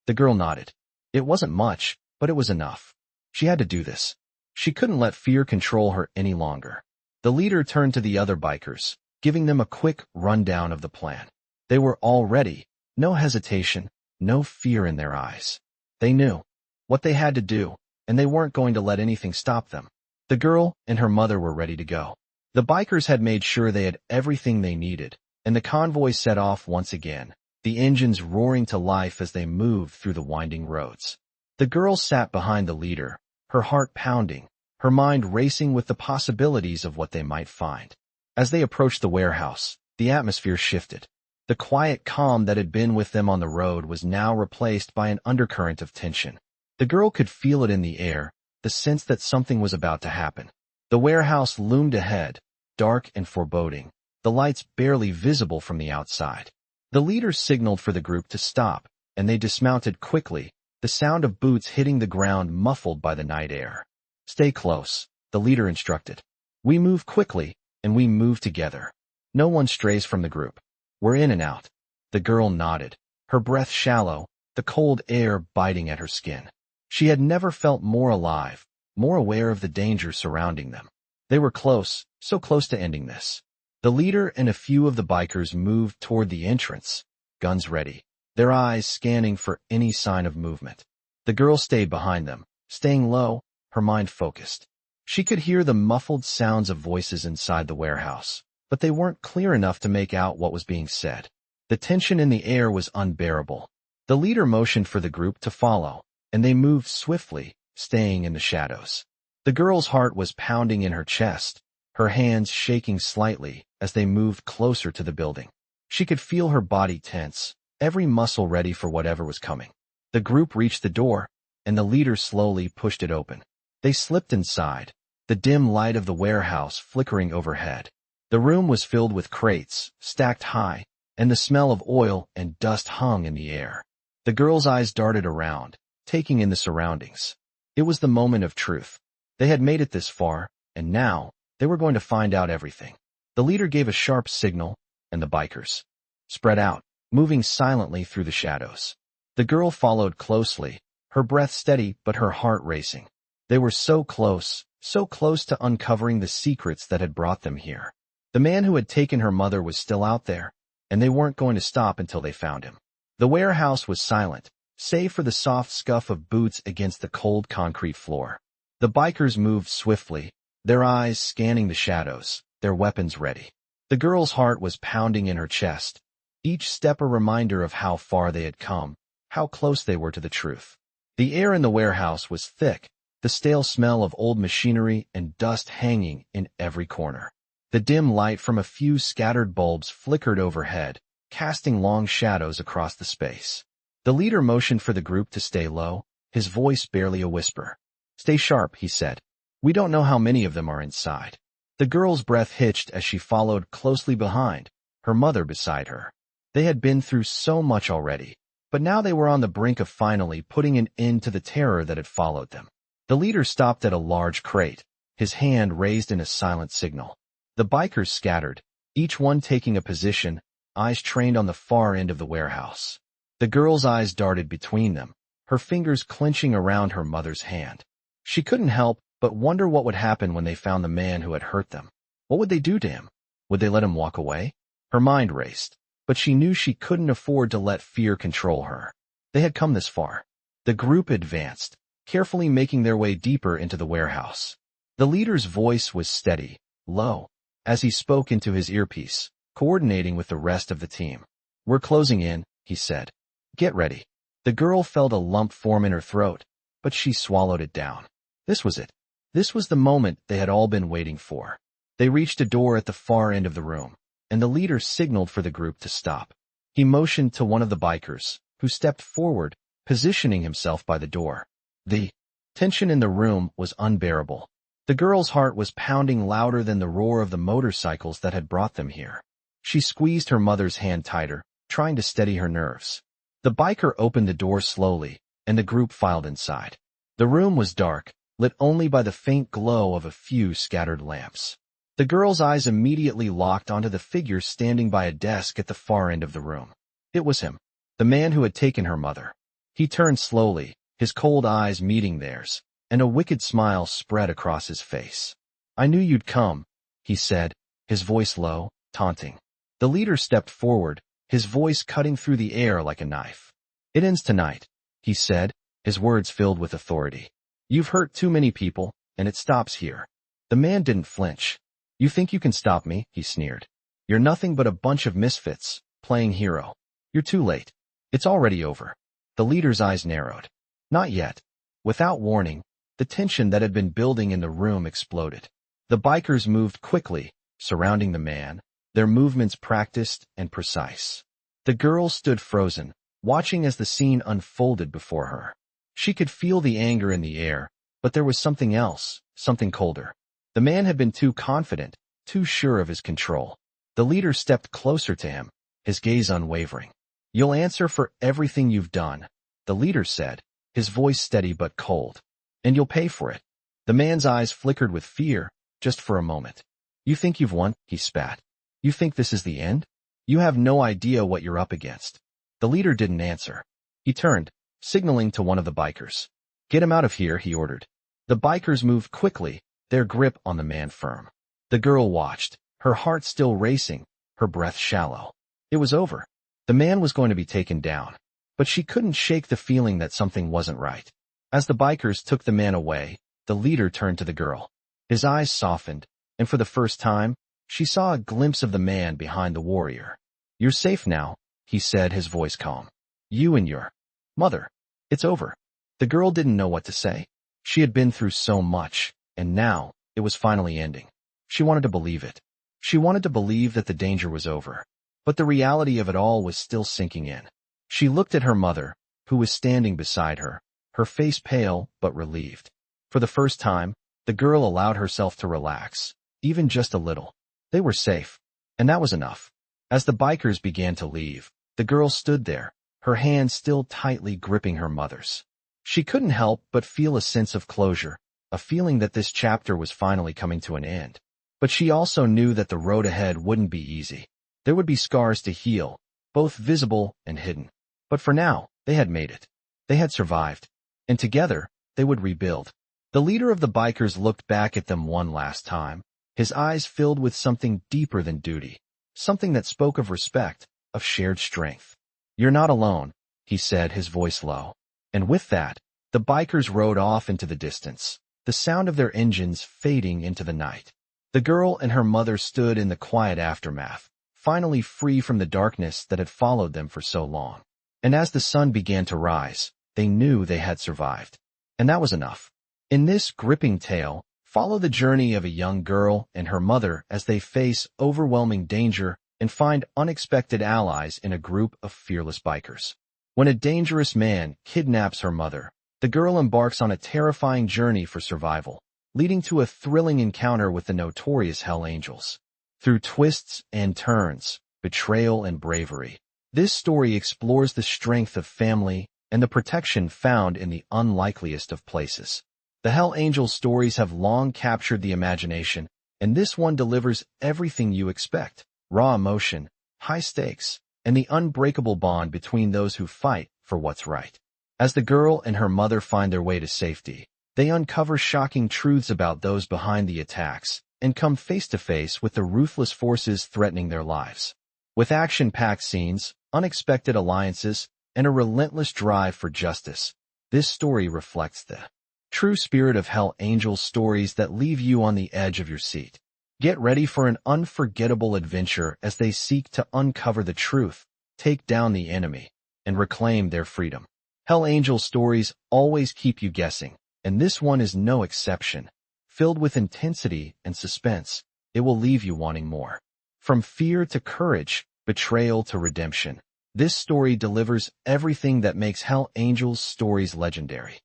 The girl nodded. It wasn't much, but it was enough. She had to do this. She couldn't let fear control her any longer. The leader turned to the other bikers, giving them a quick rundown of the plan. They were all ready, no hesitation, no fear in their eyes. They knew what they had to do, and they weren't going to let anything stop them. The girl and her mother were ready to go. The bikers had made sure they had everything they needed, and the convoy set off once again, the engines roaring to life as they moved through the winding roads. The girl sat behind the leader, her heart pounding, her mind racing with the possibilities of what they might find. As they approached the warehouse, the atmosphere shifted. The quiet calm that had been with them on the road was now replaced by an undercurrent of tension. The girl could feel it in the air, the sense that something was about to happen. The warehouse loomed ahead, dark and foreboding, the lights barely visible from the outside. The leader signaled for the group to stop, and they dismounted quickly, the sound of boots hitting the ground muffled by the night air. "Stay close," the leader instructed. "We move quickly, and we move together. No one strays from the group. We're in and out." The girl nodded, her breath shallow, the cold air biting at her skin. She had never felt more alive, more aware of the danger surrounding them. They were close, so close to ending this. The leader and a few of the bikers moved toward the entrance, guns ready, their eyes scanning for any sign of movement. The girl stayed behind them, staying low, her mind focused. She could hear the muffled sounds of voices inside the warehouse, but they weren't clear enough to make out what was being said. The tension in the air was unbearable. The leader motioned for the group to follow, and they moved swiftly, staying in the shadows. The girl's heart was pounding in her chest, her hands shaking slightly as they moved closer to the building. She could feel her body tense, every muscle ready for whatever was coming. The group reached the door, and the leader slowly pushed it open. They slipped inside, the dim light of the warehouse flickering overhead. The room was filled with crates, stacked high, and the smell of oil and dust hung in the air. The girl's eyes darted around, taking in the surroundings. It was the moment of truth. They had made it this far, and now, they were going to find out everything. The leader gave a sharp signal, and the bikers spread out, moving silently through the shadows. The girl followed closely, her breath steady but her heart racing. They were so close to uncovering the secrets that had brought them here. The man who had taken her mother was still out there, and they weren't going to stop until they found him. The warehouse was silent, save for the soft scuff of boots against the cold concrete floor. The bikers moved swiftly, their eyes scanning the shadows, their weapons ready. The girl's heart was pounding in her chest, each step a reminder of how far they had come, how close they were to the truth. The air in the warehouse was thick, the stale smell of old machinery and dust hanging in every corner. The dim light from a few scattered bulbs flickered overhead, casting long shadows across the space. The leader motioned for the group to stay low, his voice barely a whisper. "Stay sharp," he said. "We don't know how many of them are inside." The girl's breath hitched as she followed closely behind, her mother beside her. They had been through so much already, but now they were on the brink of finally putting an end to the terror that had followed them. The leader stopped at a large crate, his hand raised in a silent signal. The bikers scattered, each one taking a position, eyes trained on the far end of the warehouse. The girl's eyes darted between them, her fingers clenching around her mother's hand. She couldn't help but wonder what would happen when they found the man who had hurt them. What would they do to him? Would they let him walk away? Her mind raced, but she knew she couldn't afford to let fear control her. They had come this far. The group advanced, carefully making their way deeper into the warehouse. The leader's voice was steady, low, as he spoke into his earpiece, coordinating with the rest of the team. "We're closing in," he said. "Get ready." The girl felt a lump form in her throat, but she swallowed it down. This was it. This was the moment they had all been waiting for. They reached a door at the far end of the room, and the leader signaled for the group to stop. He motioned to one of the bikers, who stepped forward, positioning himself by the door. The tension in the room was unbearable. The girl's heart was pounding louder than the roar of the motorcycles that had brought them here. She squeezed her mother's hand tighter, trying to steady her nerves. The biker opened the door slowly, and the group filed inside. The room was dark, lit only by the faint glow of a few scattered lamps. The girl's eyes immediately locked onto the figure standing by a desk at the far end of the room. It was him, the man who had taken her mother. He turned slowly, his cold eyes meeting theirs, and a wicked smile spread across his face. "I knew you'd come," he said, his voice low, taunting. The leader stepped forward, his voice cutting through the air like a knife. "It ends tonight," he said, his words filled with authority. "You've hurt too many people, and it stops here." The man didn't flinch. "You think you can stop me?" he sneered. "You're nothing but a bunch of misfits, playing hero. You're too late. It's already over." The leader's eyes narrowed. Not yet. Without warning, the tension that had been building in the room exploded. The bikers moved quickly, surrounding the man, their movements practiced and precise. The girl stood frozen, watching as the scene unfolded before her. She could feel the anger in the air, but there was something else, something colder. The man had been too confident, too sure of his control. The leader stepped closer to him, his gaze unwavering. "You'll answer for everything you've done," the leader said, his voice steady but cold. "And you'll pay for it." The man's eyes flickered with fear, just for a moment. "You think you've won?" he spat. "You think this is the end? You have no idea what you're up against." The leader didn't answer. He turned, signaling to one of the bikers. "Get him out of here," he ordered. The bikers moved quickly, their grip on the man firm. The girl watched, her heart still racing, her breath shallow. It was over. The man was going to be taken down. But she couldn't shake the feeling that something wasn't right. As the bikers took the man away, the leader turned to the girl. His eyes softened, and for the first time, she saw a glimpse of the man behind the warrior. "You're safe now," he said, his voice calm. "You and your mother. It's over." The girl didn't know what to say. She had been through so much, and now, it was finally ending. She wanted to believe it. She wanted to believe that the danger was over. But the reality of it all was still sinking in. She looked at her mother, who was standing beside her, her face pale but relieved. For the first time, the girl allowed herself to relax, even just a little. They were safe, and that was enough. As the bikers began to leave, the girl stood there, her hand still tightly gripping her mother's. She couldn't help but feel a sense of closure, a feeling that this chapter was finally coming to an end. But she also knew that the road ahead wouldn't be easy. There would be scars to heal, both visible and hidden. But for now, they had made it. They had survived. And together, they would rebuild. The leader of the bikers looked back at them one last time, his eyes filled with something deeper than duty, something that spoke of respect, of shared strength. "You're not alone," he said, his voice low. And with that, the bikers rode off into the distance, the sound of their engines fading into the night. The girl and her mother stood in the quiet aftermath, finally free from the darkness that had followed them for so long. And as the sun began to rise, they knew they had survived. And that was enough. In this gripping tale, follow the journey of a young girl and her mother as they face overwhelming danger and find unexpected allies in a group of fearless bikers. When a dangerous man kidnaps her mother, the girl embarks on a terrifying journey for survival, leading to a thrilling encounter with the notorious Hell Angels. Through twists and turns, betrayal and bravery, this story explores the strength of family and the protection found in the unlikeliest of places. The Hell Angels stories have long captured the imagination, and this one delivers everything you expect: raw emotion, high stakes, and the unbreakable bond between those who fight for what's right. As the girl and her mother find their way to safety, they uncover shocking truths about those behind the attacks and come face to face with the ruthless forces threatening their lives. With action-packed scenes, unexpected alliances, and a relentless drive for justice, this story reflects the true spirit of Hell Angels stories that leave you on the edge of your seat. Get ready for an unforgettable adventure as they seek to uncover the truth, take down the enemy, and reclaim their freedom. Hell Angels stories always keep you guessing, and this one is no exception. Filled with intensity and suspense, it will leave you wanting more. From fear to courage, betrayal to redemption, this story delivers everything that makes Hell Angels stories legendary.